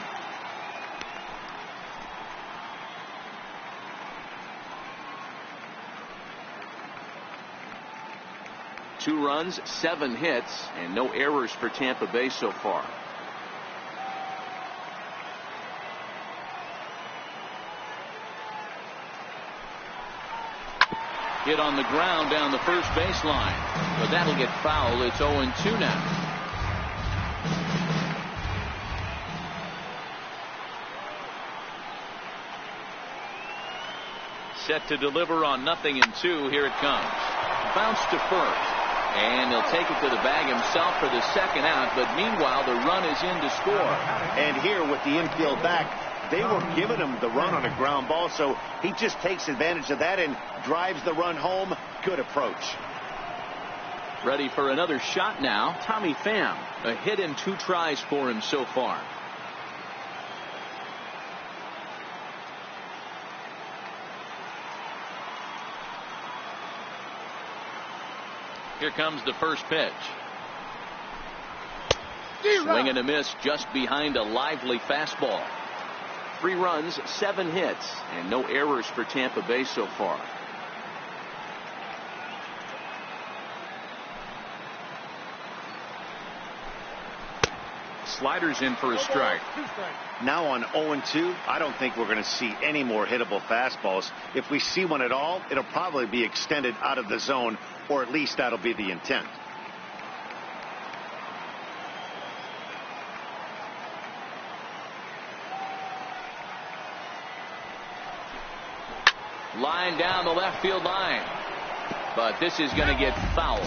Two runs, 7 hits, and no errors for Tampa Bay so far. Hit on the ground down the first baseline, but that'll get foul. It's 0-2 now. Set to deliver on 0-2. Here it comes. Bounce to first, and he'll take it to the bag himself for the second out, but meanwhile the run is in to score. And here with the infield back, they were giving him the run on a ground ball, so he just takes advantage of that and drives the run home. Good approach. Ready for another shot now. Tommy Pham, a hit in 2 tries for him so far. Here comes the first pitch. Swing and a miss just behind a lively fastball. 3 runs, 7 hits, and no errors for Tampa Bay so far. Sliders in for a strike. Now on 0-2, I don't think we're going to see any more hittable fastballs. If we see one at all, it'll probably be extended out of the zone, or at least that'll be the intent. Line down the left field line, but this is going to get foul.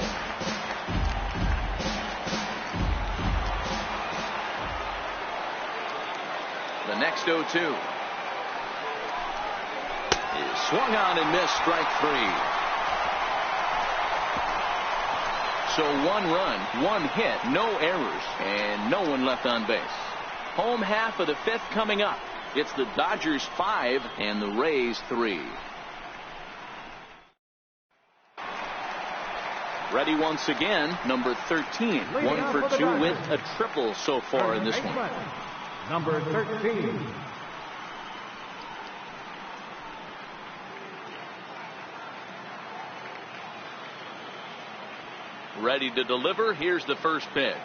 The next 0-2 is swung on and missed. Strike 3. So 1 run, 1 hit, no errors, and no one left on base. Home half of the 5th coming up. It's the Dodgers 5 and the Rays 3. Ready once again, number 13. 1 for 2 with a triple so far in this one. Number 13. Ready to deliver. Here's the first pitch.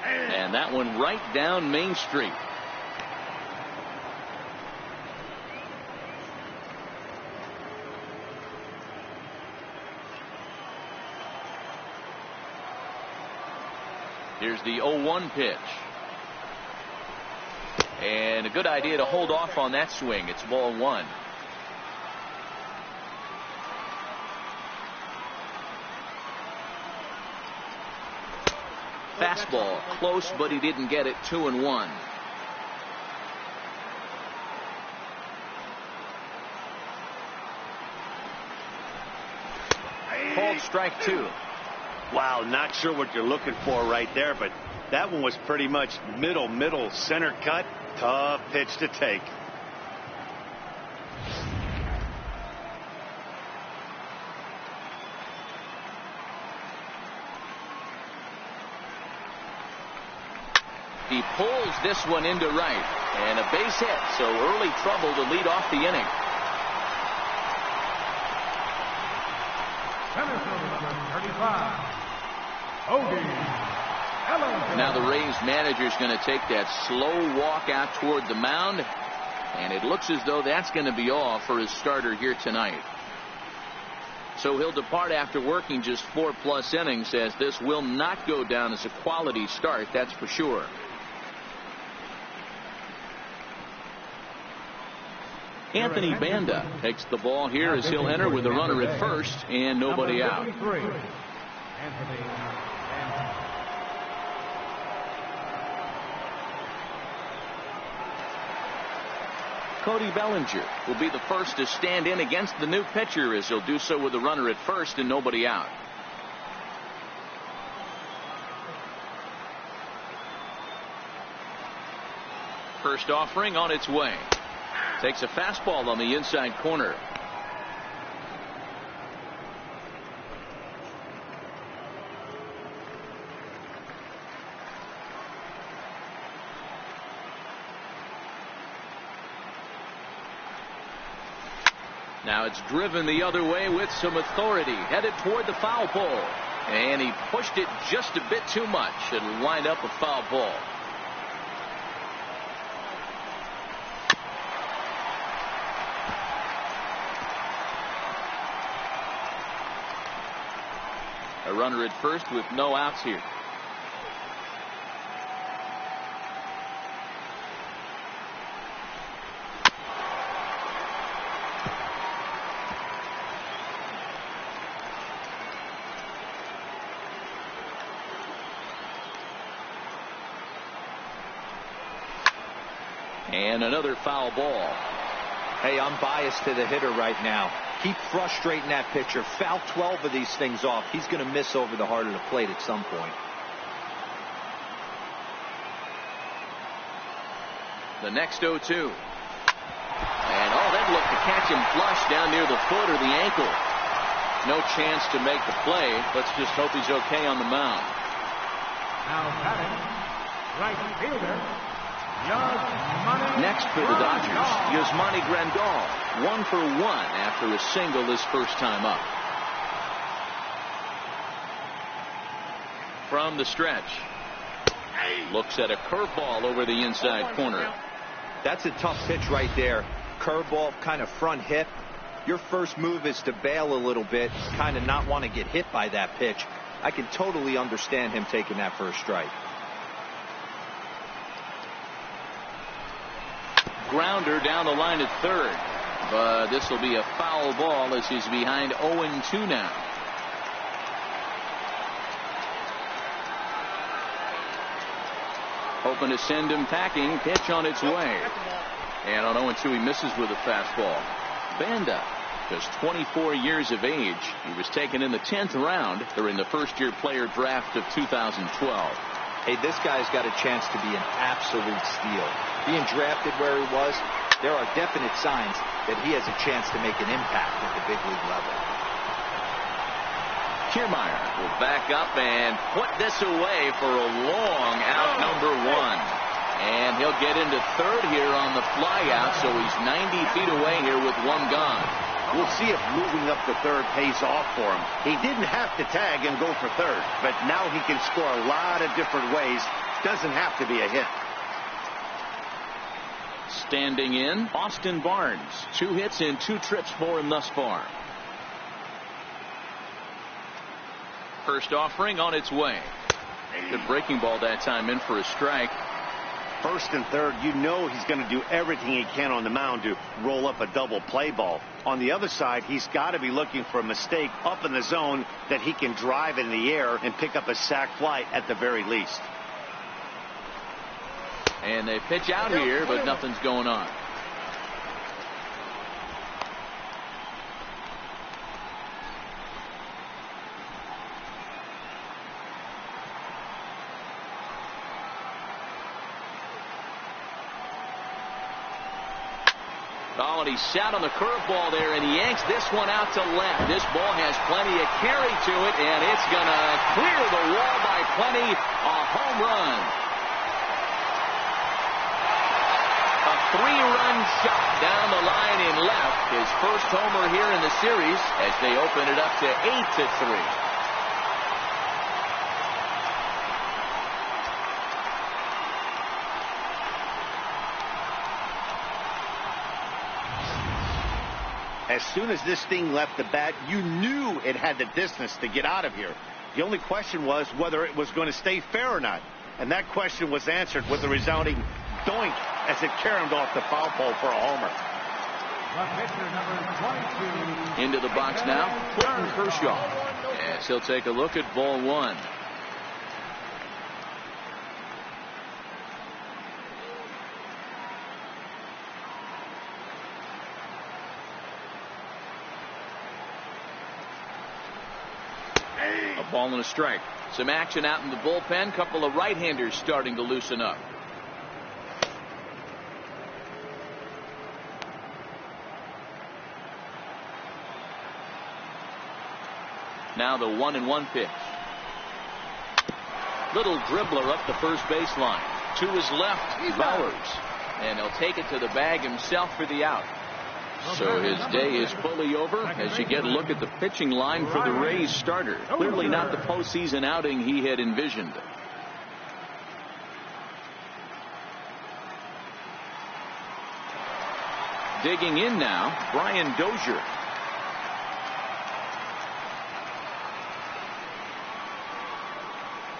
And that one right down Main Street. Here's the 0-1 pitch. And a good idea to hold off on that swing. It's ball 1. Fastball close, but he didn't get it. 2-1. Called strike 2. Wow, not sure what you're looking for right there, but that one was pretty much middle center cut. Tough pitch to take. He pulls this one into right, and a base hit, so early trouble to lead off the inning. Center fielder, number 35. Now the Rays manager is going to take that slow walk out toward the mound, and it looks as though that's going to be all for his starter here tonight. So he'll depart after working just 4+ innings, as this will not go down as a quality start, that's for sure. Anthony Banda takes the ball here as he'll enter with a runner at first and nobody out. Cody Bellinger will be the first to stand in against the new pitcher, as he'll do so with a runner at first and nobody out. First offering on its way. Takes a fastball on the inside corner. Now it's driven the other way with some authority, headed toward the foul pole. And he pushed it just a bit too much. It'll wind up a foul ball. A runner at first with no outs here. And another foul ball. Hey, I'm biased to the hitter right now. Keep frustrating that pitcher. Foul 12 of these things off. He's going to miss over the heart of the plate at some point. The next 0-2. And that looked to catch him flush down near the foot or the ankle. No chance to make the play. Let's just hope he's okay on the mound. Now batting, right fielder, Next for the Dodgers, Yasmani Grandal, 1 for 1 after a single his first time up. From the stretch, looks at a curveball over the inside corner. That's a tough pitch right there. Curveball, kind of front hip. Your first move is to bail a little bit, kind of not want to get hit by that pitch. I can totally understand him taking that for a strike. Grounder down the line at third, but this will be a foul ball as he's behind 0-2 now. Hoping to send him packing. Pitch on its way, and on 0-2 he misses with a fastball. Banda just 24 years of age. He was taken in the 10th round during the first-year player draft of 2012. Hey, this guy's got a chance to be an absolute steal. Being drafted where he was, there are definite signs that he has a chance to make an impact at the big league level. Kiermaier will back up and put this away for a long out number 1. And he'll get into third here on the flyout, so he's 90 feet away here with 1 gone. We'll see if moving up to third pays off for him. He didn't have to tag and go for third, but now he can score a lot of different ways. Doesn't have to be a hit. Standing in, Austin Barnes. 2 hits and 2 trips for him thus far. First offering on its way. Good breaking ball that time, in for a strike. First and third, you know he's going to do everything he can on the mound to roll up a double play ball. On the other side, he's got to be looking for a mistake up in the zone that he can drive in the air and pick up a sac fly at the very least. And they pitch out here, but nothing's going on. Oh, and he's sat on the curveball there, and he yanks this one out to left. This ball has plenty of carry to it, and it's going to clear the wall by plenty. A home run. A 3-run shot down the line in left. His first homer here in the series as they open it up to 8-3. As soon as this thing left the bat, you knew it had the distance to get out of here. The only question was whether it was going to stay fair or not. And that question was answered with a resounding doink as it caromed off the foul pole for a homer. Into the box now, Clayton Kershaw. As he'll take a look at ball 1. A ball and a strike. Some action out in the bullpen. Couple of right-handers starting to loosen up. Now the 1-1 pitch. Little dribbler up the first baseline. To his left, Bowers. And he'll take it to the bag himself for the out. So his day is fully over as you get a look at the pitching line for the Rays starter. Clearly not the postseason outing he had envisioned. Digging in now, Brian Dozier.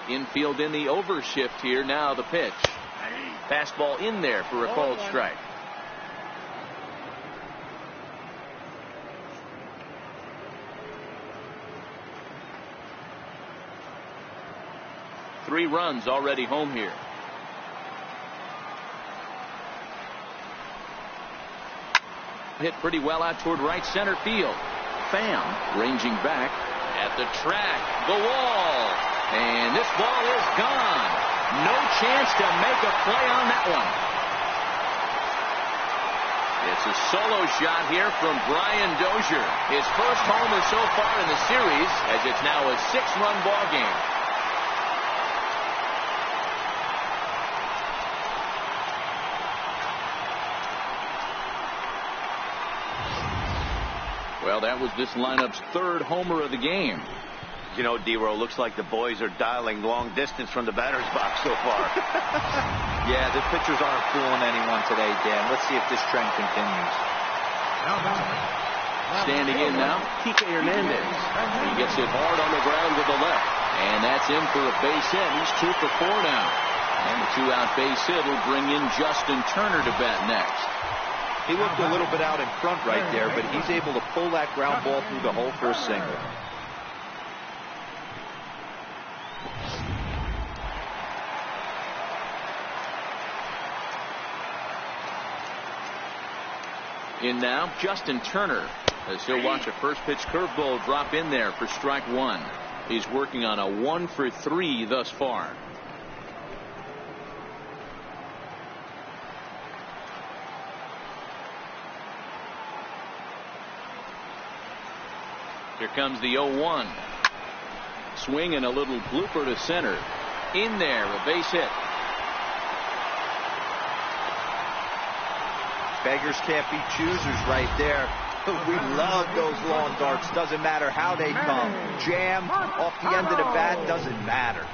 Infield in the overshift here. Now the pitch. Fastball in there for a called strike. Three runs already home here. Hit pretty well out toward right center field. Pham ranging back at the track. The wall. And this ball is gone. No chance to make a play on that one. It's a solo shot here from Brian Dozier. His first homer so far in the series, as it's now a 6-run ball game. Well, that was this lineup's third homer of the game. You know, D-Row, looks like the boys are dialing long distance from the batter's box so far. Yeah, the pitchers aren't fooling anyone today, Dan. Let's see if this trend continues. Standing in now, Kike Hernandez. He gets it hard on the ground to the left. And that's in for a base hit. He's 2 for 4 now. And the 2-out base hit will bring in Justin Turner to bat next. He looked a little bit out in front right there, but he's able to pull that ground ball through the hole for a single. In now, Justin Turner, as he'll watch a first pitch curveball drop in there for strike one. He's working on a 1 for 3 thus far. Here comes the 0-1. Swing and a little blooper to center. In there, a base hit. Beggars can't be choosers right there. We love those long darts. Doesn't matter how they come. Jam, off the end of the bat, doesn't matter.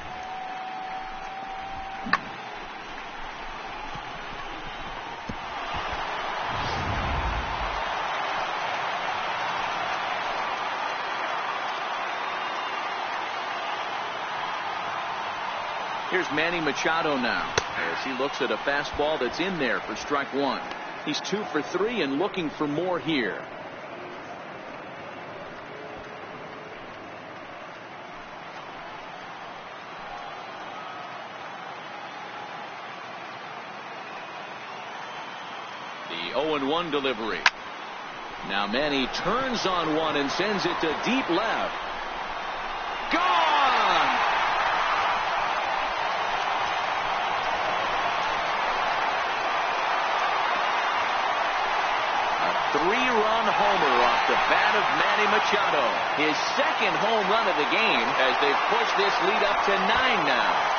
Here's Manny Machado now, as he looks at a fastball that's in there for strike one. He's 2 for 3 and looking for more here. The 0-1 delivery. Now Manny turns on one and sends it to deep left. Gone! A 3-run homer off the bat of Manny Machado. His second home run of the game as they've pushed this lead up to 9 now.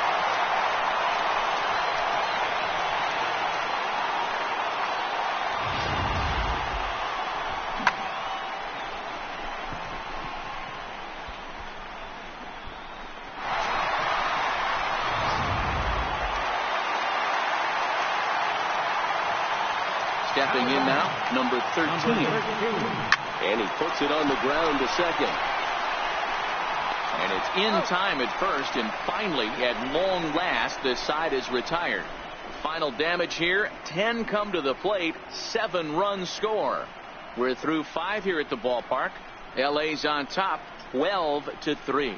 Stepping in now, number 13. And he puts it on the ground to second. And it's in time at first, and finally, at long last, this side is retired. Final damage here, 10 come to the plate, 7 runs score. We're through 5 here at the ballpark. LA's on top, 12-3.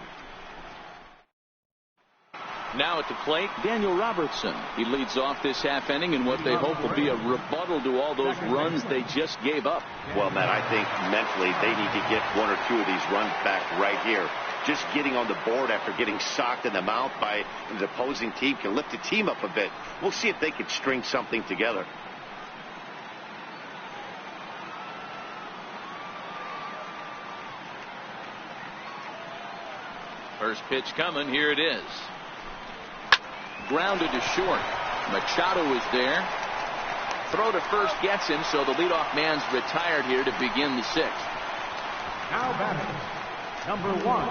Now at the plate, Daniel Robertson. He leads off this half inning in what they hope will be a rebuttal to all those runs they just gave up. Well, Matt, I think mentally they need to get 1 or 2 of these runs back right here. Just getting on the board after getting socked in the mouth by the opposing team can lift the team up a bit. We'll see if they can string something together. First pitch coming. Here it is. Grounded to short. Machado is there. Throw to first gets him, so the leadoff man's retired here to begin the 6th. Now batting, number 1.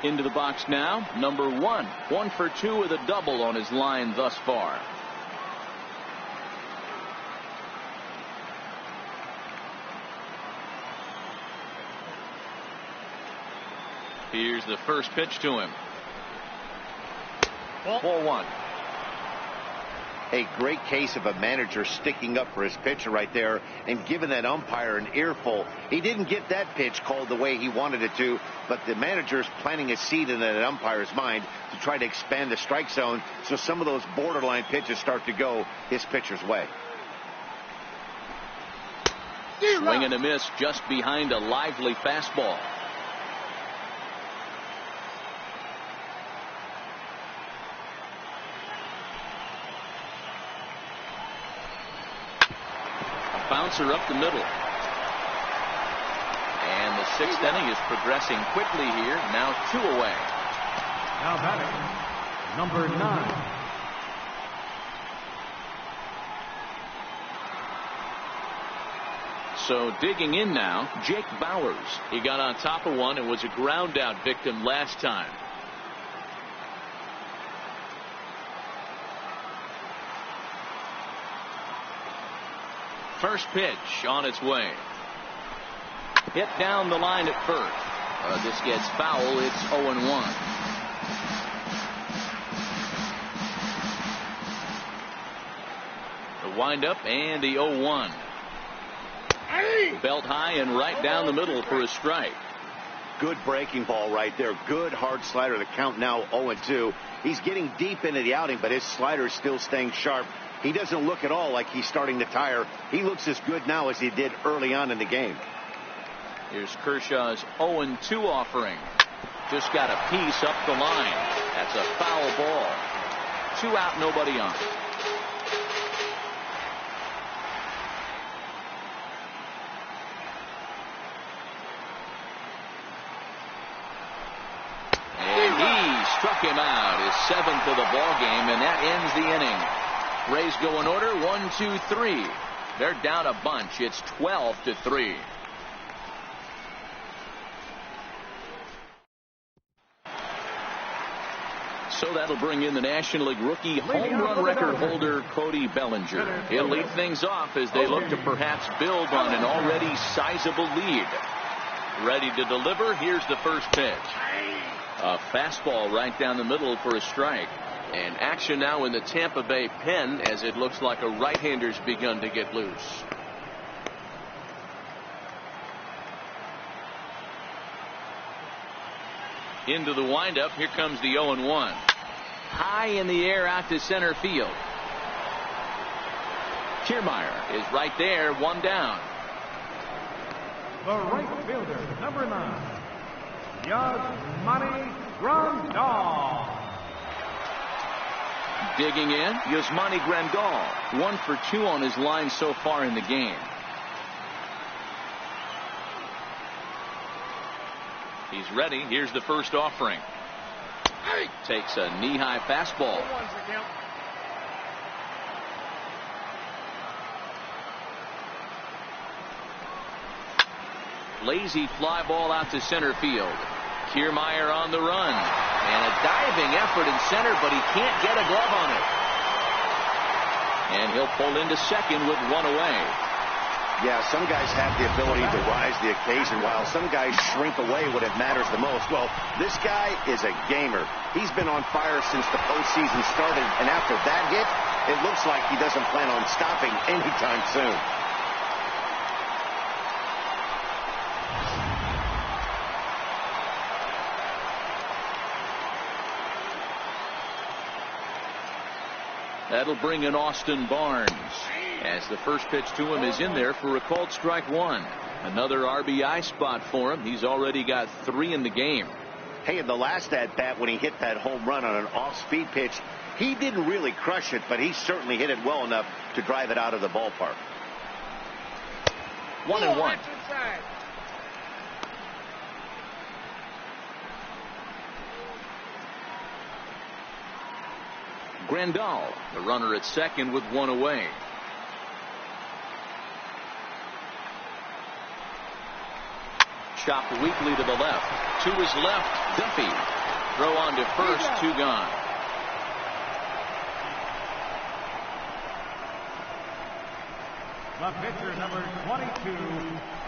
Into the box now, number 1. 1 for 2 with a double on his line thus far. Here's the first pitch to him. Ball 1. A great case of a manager sticking up for his pitcher right there and giving that umpire an earful. He didn't get that pitch called the way he wanted it to, but the manager's planting a seed in that umpire's mind to try to expand the strike zone so some of those borderline pitches start to go his pitcher's way. Swing and a miss just behind a lively fastball. Bouncer up the middle. And the 6th inning is progressing quickly here. Now 2 away. Now batting, number 9. So digging in now, Jake Bauers. He got on top of one and was a ground out victim last time. First pitch on its way. Hit down the line at first. This gets foul. It's 0-1. The windup and the 0-1. Belt high and right down the middle for a strike. Good breaking ball right there. Good hard slider. The count now 0-2. He's getting deep into the outing, but his slider is still staying sharp. He doesn't look at all like he's starting to tire. He looks as good now as he did early on in the game. Here's Kershaw's 0-2 offering. Just got a piece up the line. That's a foul ball. 2 out, nobody on. And he struck him out. His 7th of the ball game, and that ends the inning. Rays go in order. 1, 2, 3. They're down a bunch. It's 12-3. So that'll bring in the National League rookie home run record holder Cody Bellinger. He'll lead things off as they look to perhaps build on an already sizable lead. Ready to deliver. Here's the first pitch. A fastball right down the middle for a strike. And action now in the Tampa Bay pen as it looks like a right-hander's begun to get loose. Into the windup. Here comes the 0-1. High in the air out to center field. Kiermaier is right there. 1 down. The right fielder, number 9, Yasmani Grandal. Digging in, Yasmani Grandal. 1 for 2 on his line so far in the game. He's ready. Here's the first offering. Takes a knee-high fastball. Lazy fly ball out to center field. Kiermaier on the run. And a diving effort in center, but he can't get a glove on it. And he'll pull into second with 1 away. Yeah, some guys have the ability to rise the occasion while some guys shrink away when it matters the most. Well, this guy is a gamer. He's been on fire since the postseason started, and after that hit, it looks like he doesn't plan on stopping anytime soon. That'll bring in Austin Barnes as the first pitch to him is in there for a called strike 1. Another RBI spot for him. He's already got 3 in the game. Hey, in the last at bat when he hit that home run on an off-speed pitch, he didn't really crush it, but he certainly hit it well enough to drive it out of the ballpark. 1-1. Grandal, the runner at second with 1 away. Chopped weakly to the left. To his left, Duffy. Throw on to first, 2 gone. The pitcher, number 22,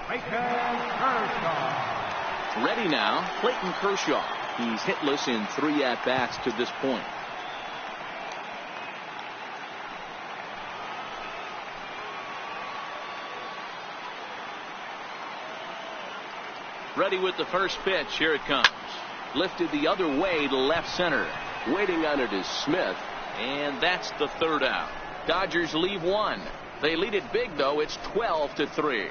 Clayton Kershaw. Ready now, Clayton Kershaw. He's hitless in 3 at-bats to this point. Ready with the first pitch. Here it comes. Lifted the other way to left center. Waiting on it is Smith. And that's the 3rd out. Dodgers leave 1. They lead it big, though. It's 12-3.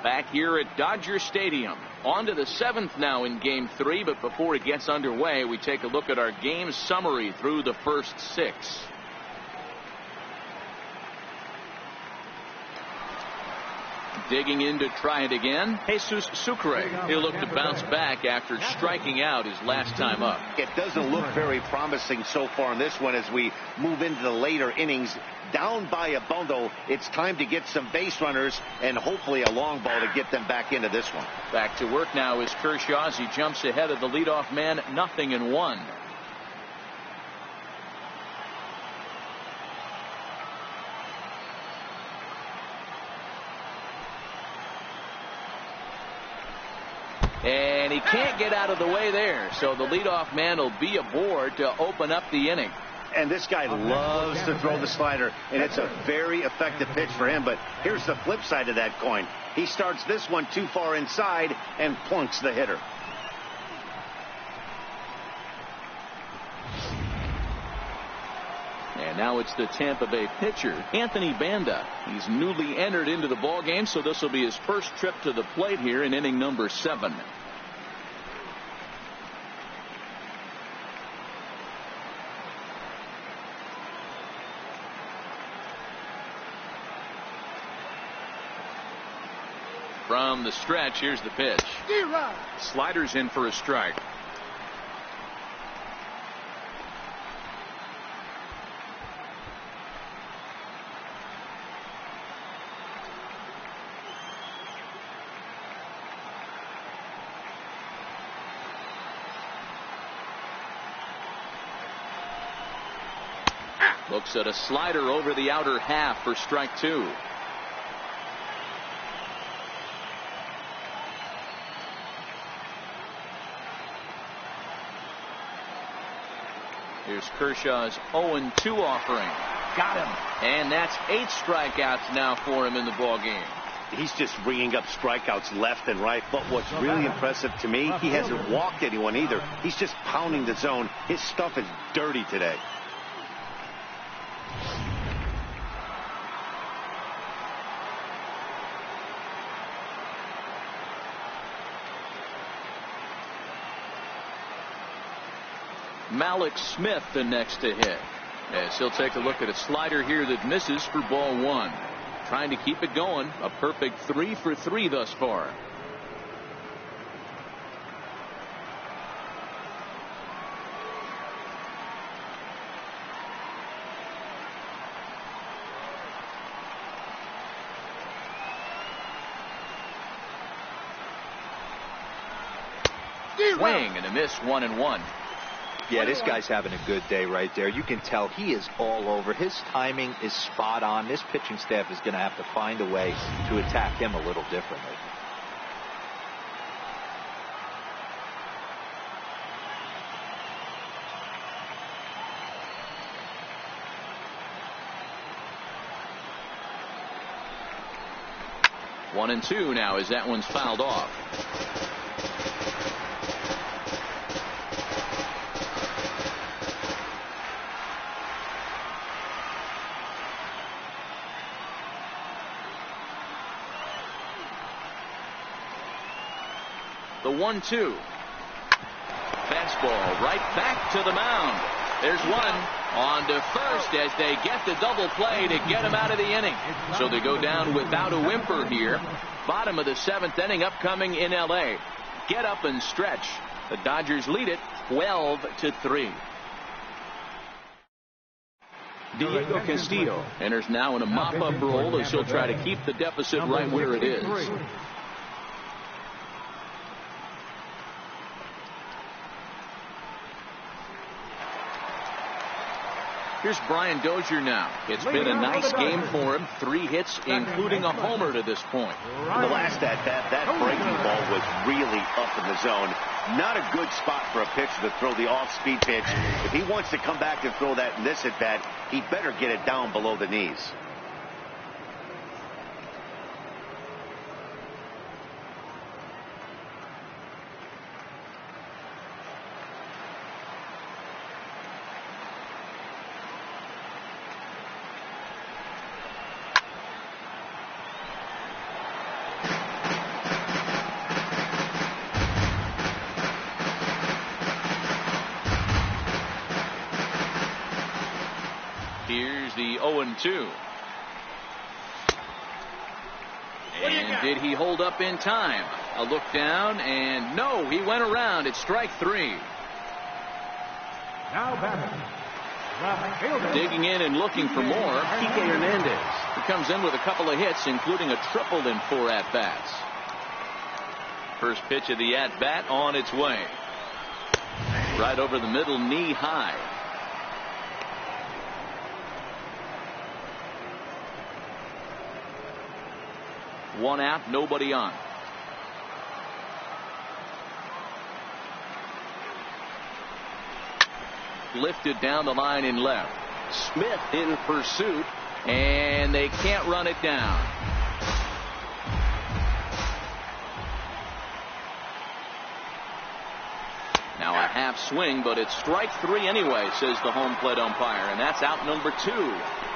Back here at Dodger Stadium. On to the 7th now in Game 3, but before it gets underway, we take a look at our game summary through the first 6. Digging in to try it again, Jesus Sucre. He'll look to bounce back after striking out his last time up. It doesn't look very promising so far in this one as we move into the later innings. Down by a bundle, it's time to get some base runners and hopefully a long ball to get them back into this one. Back to work now is Kershaw as he jumps ahead of the leadoff man, 0-1. And he can't get out of the way there, so the leadoff man will be aboard to open up the inning. And this guy loves to throw the slider, and it's a very effective pitch for him. But here's the flip side of that coin. He starts this one too far inside and plunks the hitter. And now it's the Tampa Bay pitcher, Anthony Banda. He's newly entered into the ballgame, so this will be his first trip to the plate here in inning number 7. From the stretch, here's the pitch. Sliders in for a strike. Looks at a slider over the outer half for strike 2. Here's Kershaw's 0-2 offering. Got him. And that's 8 strikeouts now for him in the ballgame. He's just ringing up strikeouts left and right. But what's really impressive to me, he hasn't walked anyone either. He's just pounding the zone. His stuff is dirty today. Malik Smith the next to hit, as he'll take a look at a slider here that misses for ball 1. Trying to keep it going. A perfect 3 for 3 thus far. Swing and a miss, 1-1. Yeah, this guy's having a good day right there. You can tell he is all over. His timing is spot on. This pitching staff is going to have to find a way to attack him a little differently. One and two now as that one's fouled off. The 1-2. Fastball right back to the mound. There's one on to first as they get the double play to get him out of the inning. So they go down without a whimper here. Bottom of the 7th inning upcoming in L.A. Get up and stretch. The Dodgers lead it 12-3. Diego Castillo enters now in a mop-up role as he'll try to keep the deficit right where it is. Here's Brian Dozier now. It's been a nice game for him. 3 hits, including a homer to this point. In the last at-bat, that breaking ball was really up in the zone. Not a good spot for a pitcher to throw the off-speed pitch. If he wants to come back and throw that in this at-bat, he better get it down below the knees. Here's the 0-2. And did he hold up in time? A look down, and no, he went around. It's strike 3. Now batting. Digging in and looking for more, Kike Hernandez. He comes in with a couple of hits, including a triple in 4 at-bats. First pitch of the at-bat on its way. Right over the middle, knee high. One out, nobody on. lifted down the line in left. Smith in pursuit. And they can't run it down. Now a half swing, but it's strike 3 anyway, says the home plate umpire, and that's out number 2.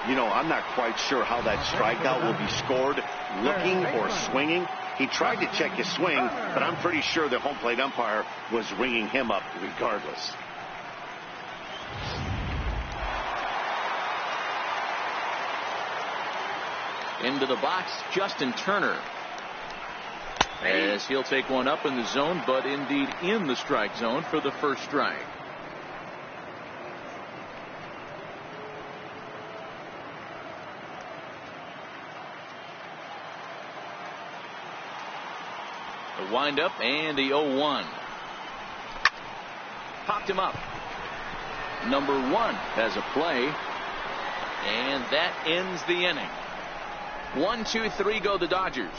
You know, I'm not quite sure how that strikeout will be scored, looking or swinging. He tried to check his swing, but I'm pretty sure the home plate umpire was ringing him up regardless. Into the box, Justin Turner. As he'll take one up in the zone, but indeed in the strike zone for the first strike. The windup and the 0-1. Popped him up. Number 1 has a play. And that ends the inning. 1, 2, 3 go the Dodgers.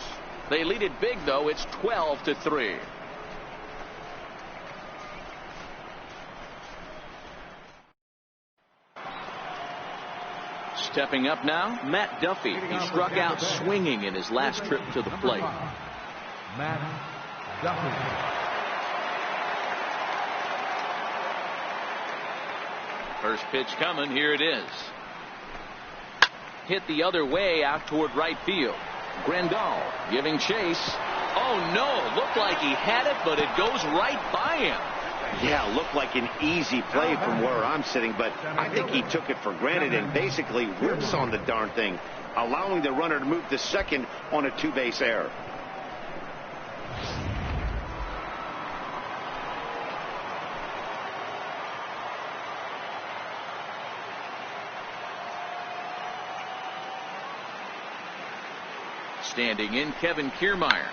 They lead it big, though. It's 12-3. Stepping up now, Matt Duffy. He struck out swinging in his last trip to the plate. Matt Duffy. First pitch coming. Here it is. Hit the other way out toward right field. Grandal giving chase. Oh no, looked like he had it, but it goes right by him. Yeah, looked like an easy play from where I'm sitting, but I think he took it for granted and basically whips on the darn thing, allowing the runner to move to second on a 2-base error. Standing in, Kevin Kiermaier.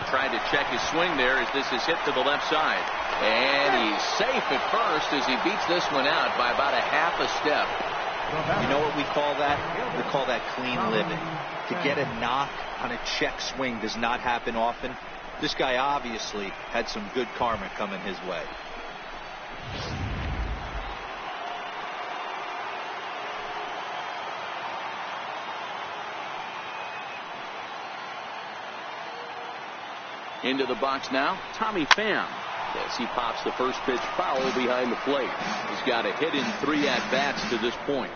Tried to check his swing there as this is hit to the left side. And he's safe at first as he beats this one out by about a half a step. You know what we call that? We call that clean living. To get a knock on a check swing does not happen often. This guy obviously had some good karma coming his way. Into the box now, Tommy Pham. As he pops the first pitch foul behind the plate. He's got a hit in 3 at-bats to this point.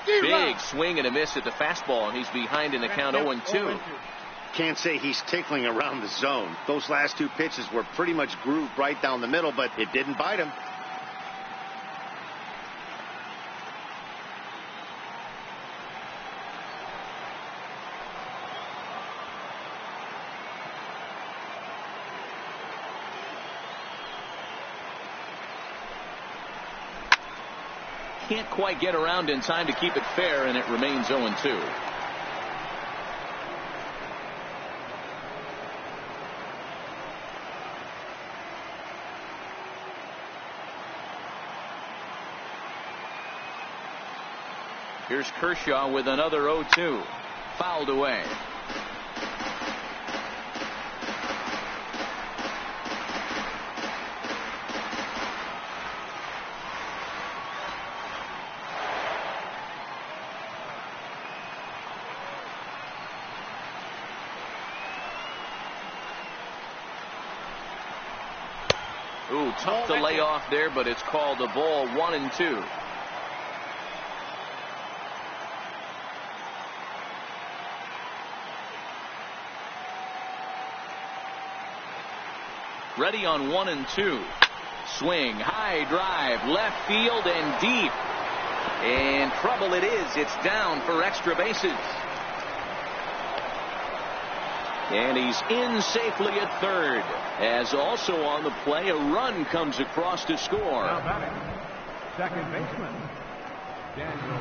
Big swing and a miss at the fastball, and he's behind in the count 0-2. Can't say he's tickling around the zone. Those last 2 pitches were pretty much grooved right down the middle, but it didn't bite him. Can't quite get around in time to keep it fair, and it remains 0-2. Here's Kershaw with another 0-2. Fouled away. Ooh, tough to lay off there, but it's called a ball. 1-2. Ready on 1-2. Swing, high drive, left field and deep. And trouble it is. It's down for extra bases. And he's in safely at third. As also on the play, a run comes across to score. Now batting, second baseman, Daniel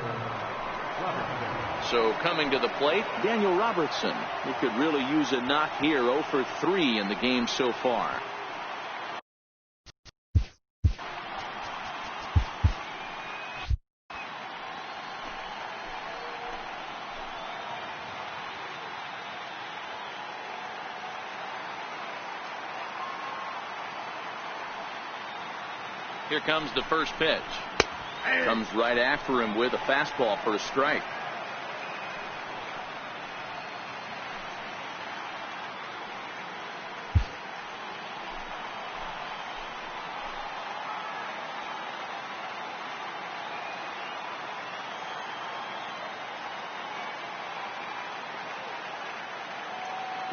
Robertson. So coming to the plate, Daniel Robertson. He could really use a knock here. 0 for 3 in the game so far. Here comes the first pitch. Comes right after him with a fastball for a strike.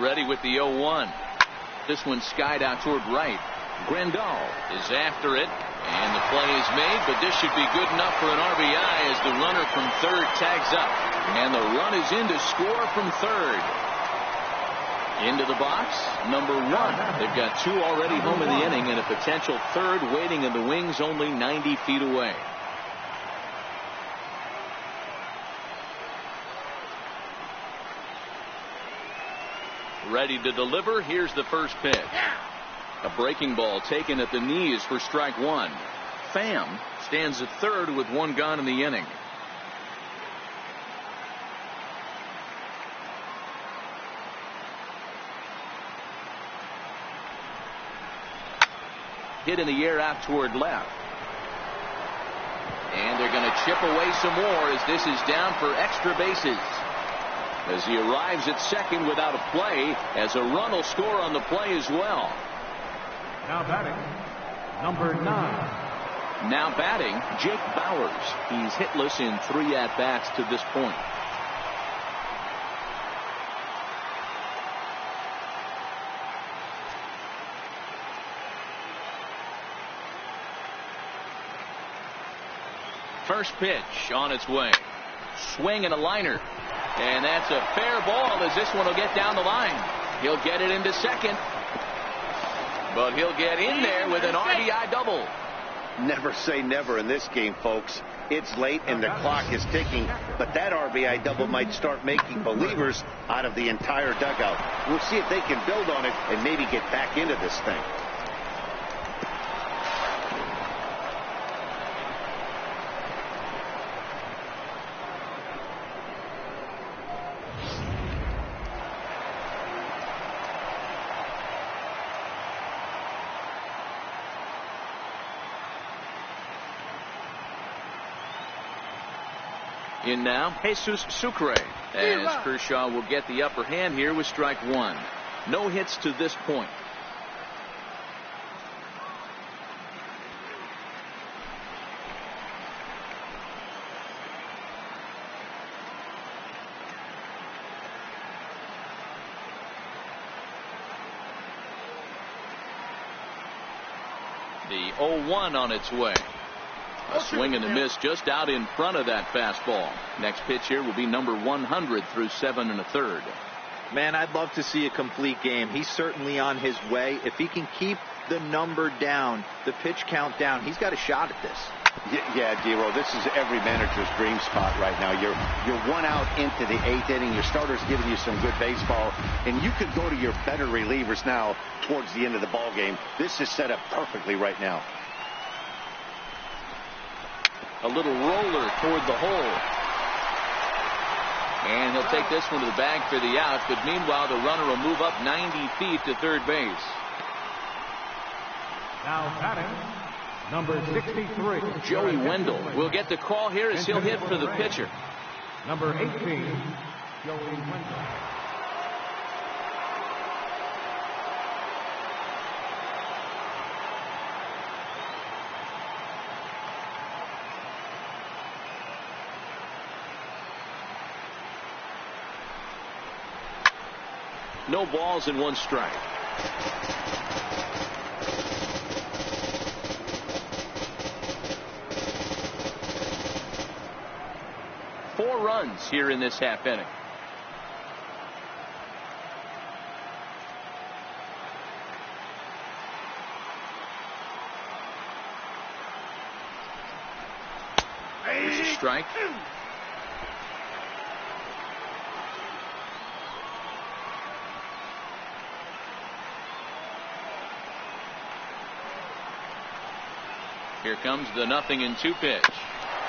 Ready with the 0-1. This one skied out toward right. Grandal is after it, and the play is made, but this should be good enough for an RBI as the runner from third tags up. And the run is in to score from third. Into the box, number 1. They've got 2 already home in the inning, and a potential third waiting in the wings only 90 feet away. Ready to deliver. Here's the first pitch. A breaking ball taken at the knees for strike 1. Pham stands at third with 1 gone in the inning. Hit in the air out toward left. And they're going to chip away some more as this is down for extra bases. As he arrives at second without a play, as a run will score on the play as well. Now batting, number 9. Now batting, Jake Bowers. He's hitless in 3 at-bats to this point. First pitch on its way. Swing and a liner. And that's a fair ball as this one will get down the line. He'll get it into second. But he'll get in there with an RBI double. Never say never in this game, folks. It's late and the clock is ticking, but that RBI double might start making believers out of the entire dugout. We'll see if they can build on it and maybe get back into this thing. In now, Jesus Sucre, as Kershaw will get the upper hand here with strike 1. No hits to this point. The 0-1 on its way. A swing and a miss just out in front of that fastball. Next pitch here will be number 100 through 7 1/3. Man, I'd love to see a complete game. He's certainly on his way. If he can keep the number down, the pitch count down, he's got a shot at this. Yeah, D-Roll, this is every manager's dream spot right now. You're 1 out into the 8th inning. Your starter's giving you some good baseball, and you could go to your better relievers now towards the end of the ball game. This is set up perfectly right now. A little roller toward the hole. And he'll take this one to the bag for the out, but meanwhile the runner will move up 90 feet to third base. Now batting, number 63. Joey Wendell will get the call here as he'll hit for the pitcher. Number 18, Joey Wendell. No balls and 1 strike. Four runs here in this half inning. There's a strike. Here comes the 0-2 pitch.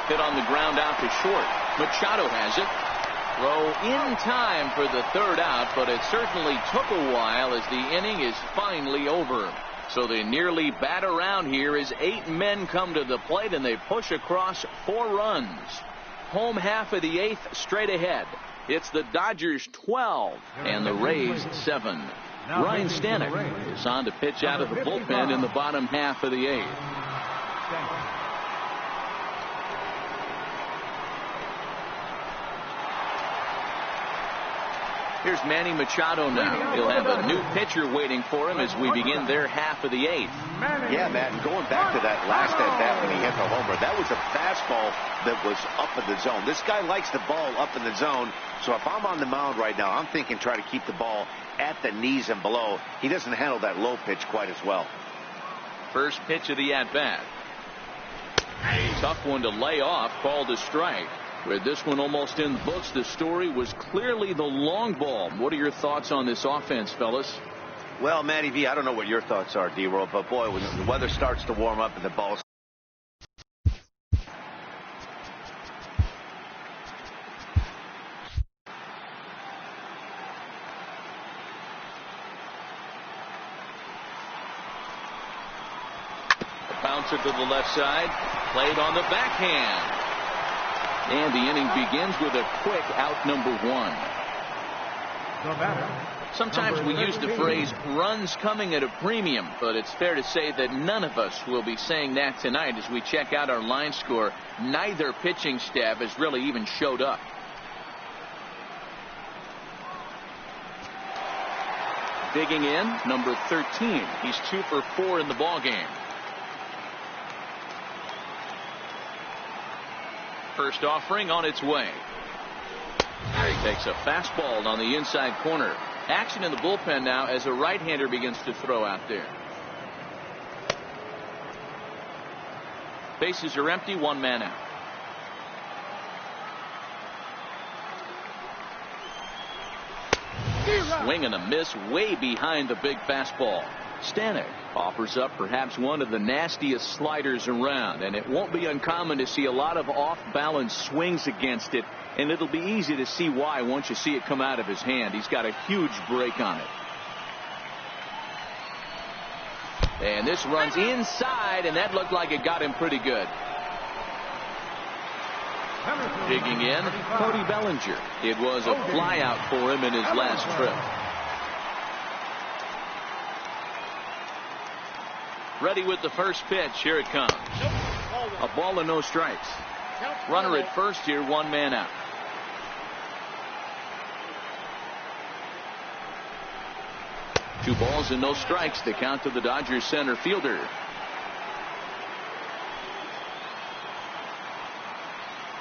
Hit on the ground out to short. Machado has it. Throw in time for the 3rd out, but it certainly took a while as the inning is finally over. So they nearly bat around here as 8 men come to the plate and they push across 4 runs. Home half of the 8th straight ahead. It's the Dodgers 12 and the Rays 7. Ryan Stanek is on to pitch out of the bullpen in the bottom half of the 8th. Here's Manny Machado now. He'll have a new pitcher waiting for him as we begin their half of the 8th. Yeah, Matt, and going back to that last at-bat when he hit the homer, that was a fastball that was up in the zone. This guy likes the ball up in the zone, so if I'm on the mound right now, I'm thinking try to keep the ball at the knees and below. He doesn't handle that low pitch quite as well. First pitch of the at-bat. Tough one to lay off, called a strike. With this one almost in the books, the story was clearly the long ball. What are your thoughts on this offense, fellas? Well, Matty V, I don't know what your thoughts are, D-Roll, but boy, when the weather starts to warm up and the ball's a bouncer to the left side, played on the backhand. And the inning begins with a quick out number 1. Sometimes we use the phrase runs coming at a premium, but it's fair to say that none of us will be saying that tonight as we check out our line score. Neither pitching staff has really even showed up. Digging in, number 13. He's 2 for 4 in the ballgame. First offering on its way. He takes a fastball on the inside corner. Action in the bullpen now as a right-hander begins to throw out there. Bases are empty, 1 man out. Swing and a miss way behind the big fastball. Stanek offers up perhaps one of the nastiest sliders around, and it won't be uncommon to see a lot of off-balance swings against it, and it'll be easy to see why once you see it come out of his hand. He's got a huge break on it. And this runs inside, and that looked like it got him pretty good. Digging in, Cody Bellinger. It was a flyout for him in his last trip. Ready with the first pitch. Here it comes. A ball and no strikes. Runner at first here, 1 man out. Two balls and no strikes to count to the Dodgers center fielder.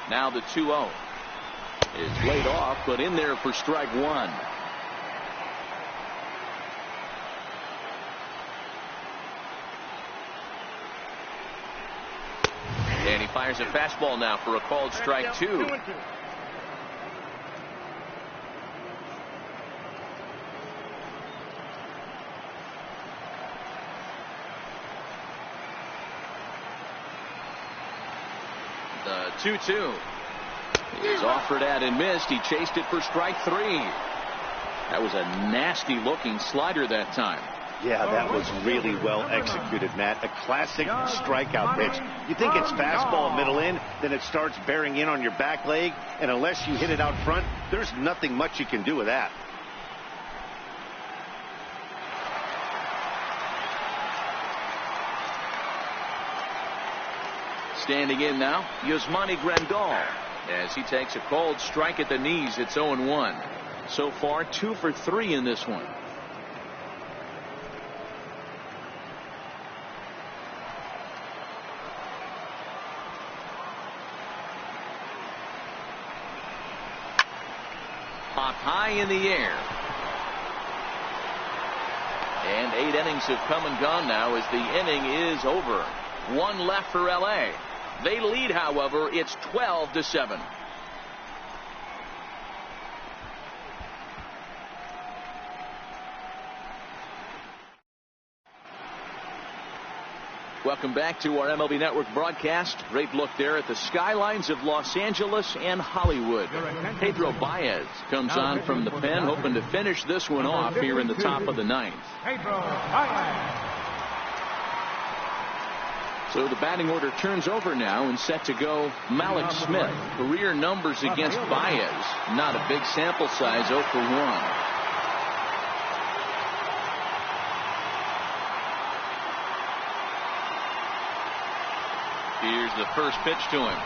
Now the 2-0 is laid off, but in there for strike 1. And he fires a fastball now for a called strike 2. The 2-2 is offered at and missed. He chased it for strike 3. That was a nasty looking slider that time. Yeah, that was really well executed, Matt. A classic strikeout pitch. You think it's fastball middle in, then it starts bearing in on your back leg, and unless you hit it out front, there's nothing much you can do with that. Standing in now, Yasmani Grandal, as he takes a cold strike at the knees. It's 0-1. So far, 2 for 3 in this one. Pop high in the air. And 8 innings have come and gone now as the inning is over. 1 left for LA. They lead, however. It's 12-7. Welcome back to our MLB Network broadcast. Great look there at the skylines of Los Angeles and Hollywood. Pedro Baez comes on from the pen, hoping to finish this one off here in the top of the 9th. Pedro Baez. So the batting order turns over now, and set to go Malik Smith. Career numbers against Baez. Not a big sample size, 0 for 1. Here's the first pitch to him.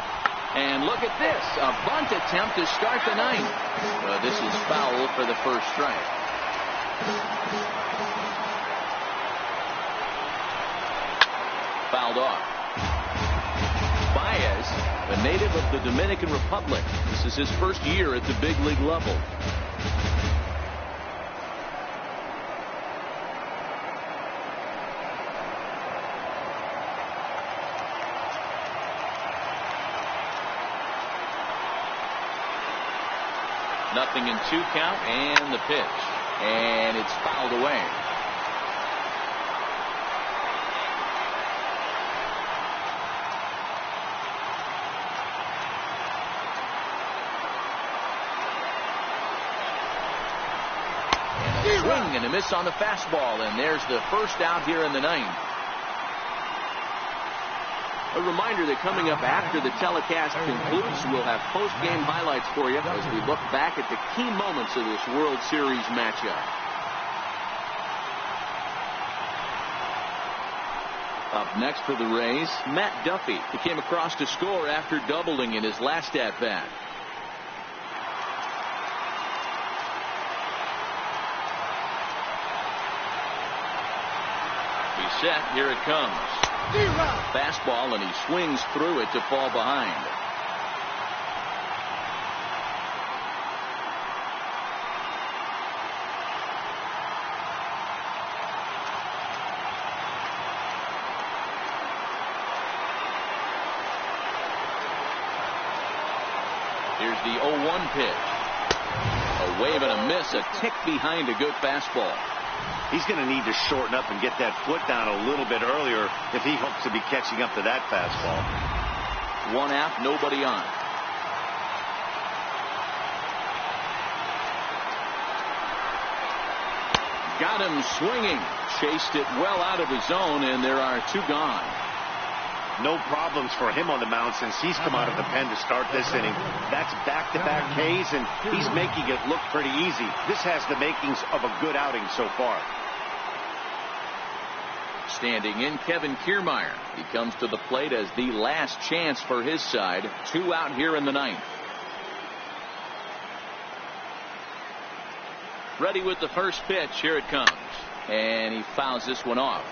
And look at this. A bunt attempt to start the ninth. This is foul for the first strike. Fouled off. Baez, a native of the Dominican Republic. This is his first year at the big league level. Nothing in 2 count, and the pitch. And it's fouled away. And a swing and a miss on the fastball, and there's the first out here in the ninth. A reminder that coming up after the telecast concludes, we'll have post-game highlights for you as we look back at the key moments of this World Series matchup. Up next for the Rays, Matt Duffy. He came across to score after doubling in his last at-bat. He's set. Here it comes. Fastball, and he swings through it to fall behind. Here's the 0-1 pitch. A wave and a miss, a tick behind a good fastball. He's going to need to shorten up and get that foot down a little bit earlier if he hopes to be catching up to that fastball. 1 out, nobody on. Got him swinging. Chased it well out of his zone, and there are 2 gone. No problems for him on the mound since he's come out of the pen to start this inning. That's back-to-back Ks, and he's making it look pretty easy. This has the makings of a good outing so far. Standing in, Kevin Kiermaier. He comes to the plate as the last chance for his side. 2 out here in the ninth. Ready with the first pitch. Here it comes. And he fouls this one off.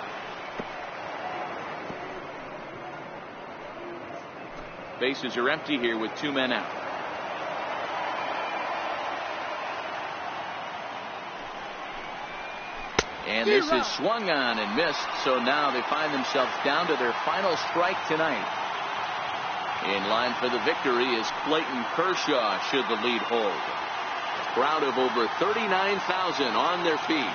Bases are empty here with 2 men out. And this is swung on and missed, so now they find themselves down to their final strike tonight. In line for the victory is Clayton Kershaw, should the lead hold. A crowd of over 39,000 on their feet.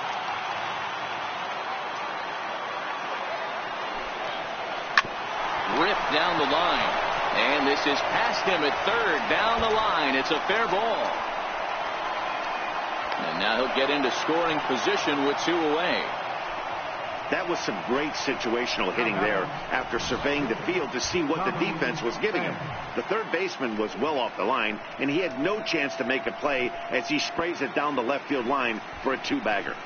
Ripped down the line. And this is past him at third, down the line. It's a fair ball. And now he'll get into scoring position with 2 away. That was some great situational hitting there after surveying the field to see what the defense was giving him. The third baseman was well off the line, and he had no chance to make a play as he sprays it down the left field line for a 2-bagger.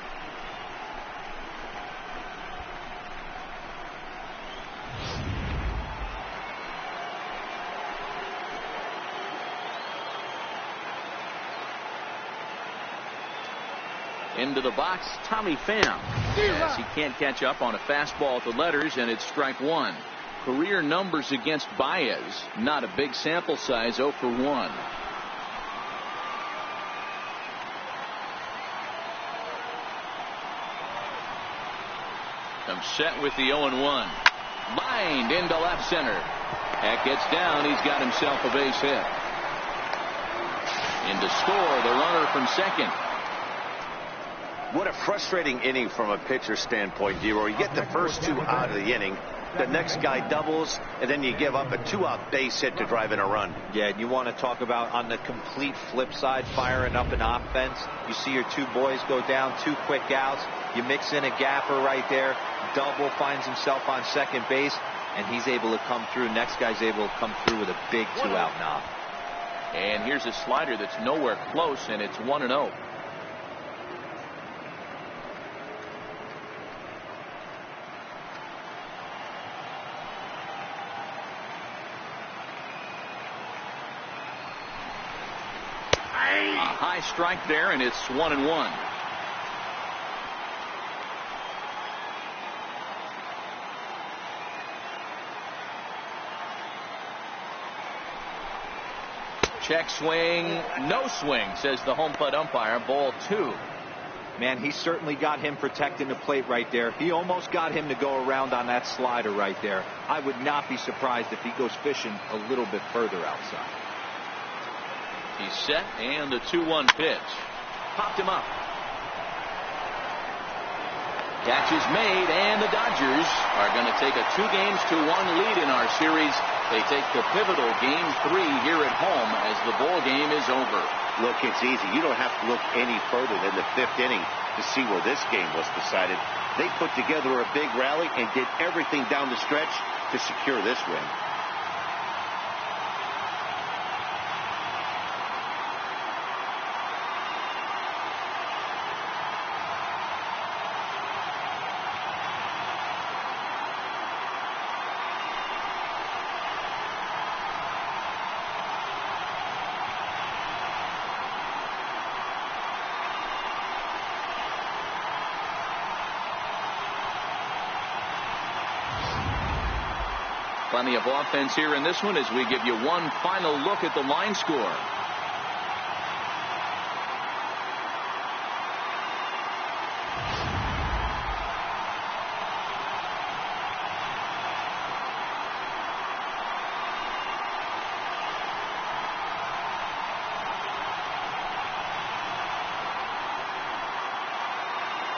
Into the box, Tommy Pham, as he can't catch up on a fastball at the letters, and it's strike 1. Career numbers against Baez, not a big sample size, 0 for 1. Comes set with the 0-1. Lined into left center. That gets down. He's got himself a base hit. In to score, the runner from second. What a frustrating inning from a pitcher standpoint, D-Roy. You get the first 2 out of the inning. The next guy doubles, and then you give up a 2-out base hit to drive in a run. Yeah, and you want to talk about on the complete flip side, firing up an offense. You see your 2 boys go down, 2 quick outs. You mix in a gapper right there. Double, finds himself on second base. and he's able to come through. Next guy's able to come through with a big 2-out knock. And here's a slider that's nowhere close, and it's 1-0. A high strike there, and it's 1-1. Check swing, no swing, says the home plate umpire. Ball 2. Man, he certainly got him protecting the plate right there. He almost got him to go around on that slider right there. I would not be surprised if he goes fishing a little bit further outside. He's set, and the 2-1 pitch. Popped him up. Catch is made, and the Dodgers are going to take a 2-1 lead in our series. They take the pivotal Game 3 here at home as the ball game is over. Look, it's easy. You don't have to look any further than the 5th inning to see where this game was decided. They put together a big rally and did everything down the stretch to secure this win. Plenty of offense here in this one as we give you one final look at the line score.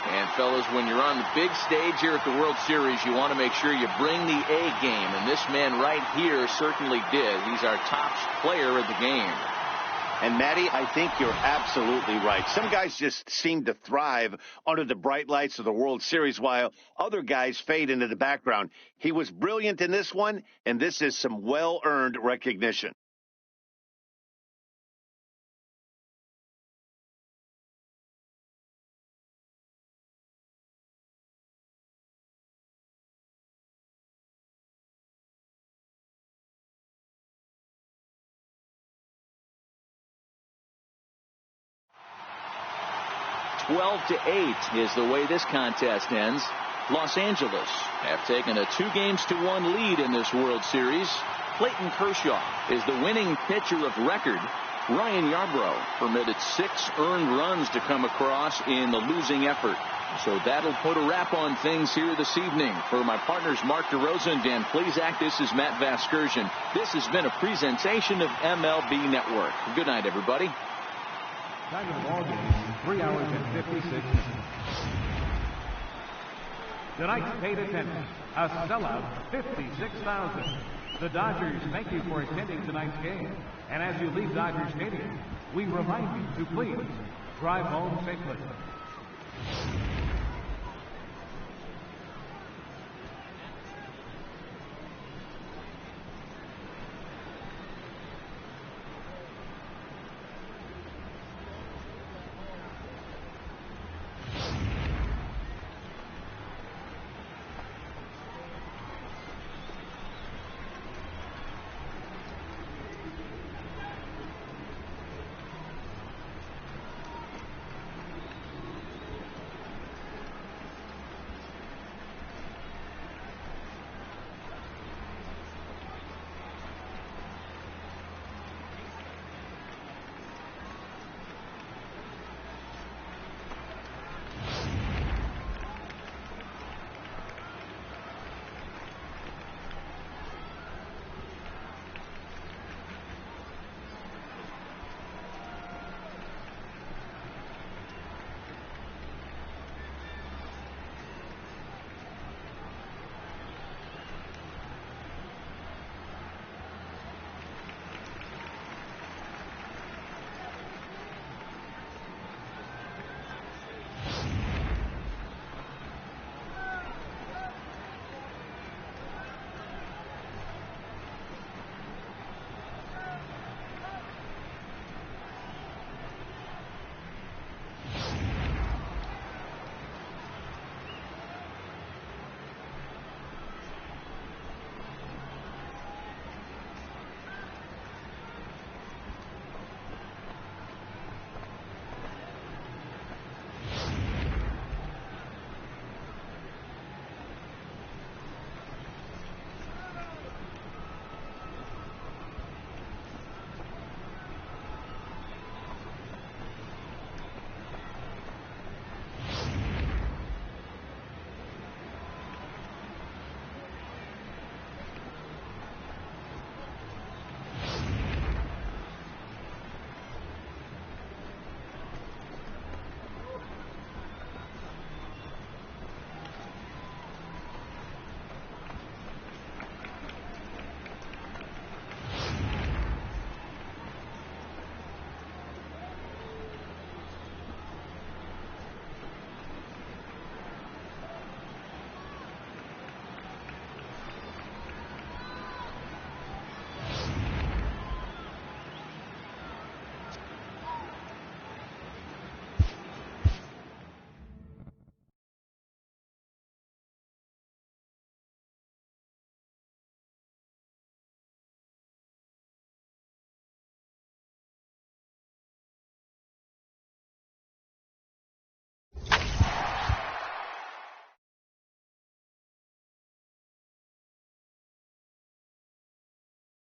And fellas, when you're on the big stage here at the World Series, you want to make sure you bring the A game, and this man right here certainly did. He's our top player of the game. And Matty, I think you're absolutely right. Some guys just seem to thrive under the bright lights of the World Series, while other guys fade into the background. He was brilliant in this one, and this is some well-earned recognition. Twelve to 8 is the way this contest ends. Los Angeles have taken a 2-1 lead in this World Series. Clayton Kershaw is the winning pitcher of record. Ryan Yarbrough permitted 6 earned runs to come across in the losing effort. So that'll put a wrap on things here this evening. For my partners Mark DeRosa and Dan Plesac, this is Matt Vasgersian. This has been a presentation of MLB Network. Good night, everybody. Time of the ball game, 3 hours and 56 minutes. Tonight's paid attendance, a sellout, 56,000. The Dodgers thank you for attending tonight's game. And as you leave Dodger Stadium, we remind you to please drive home safely.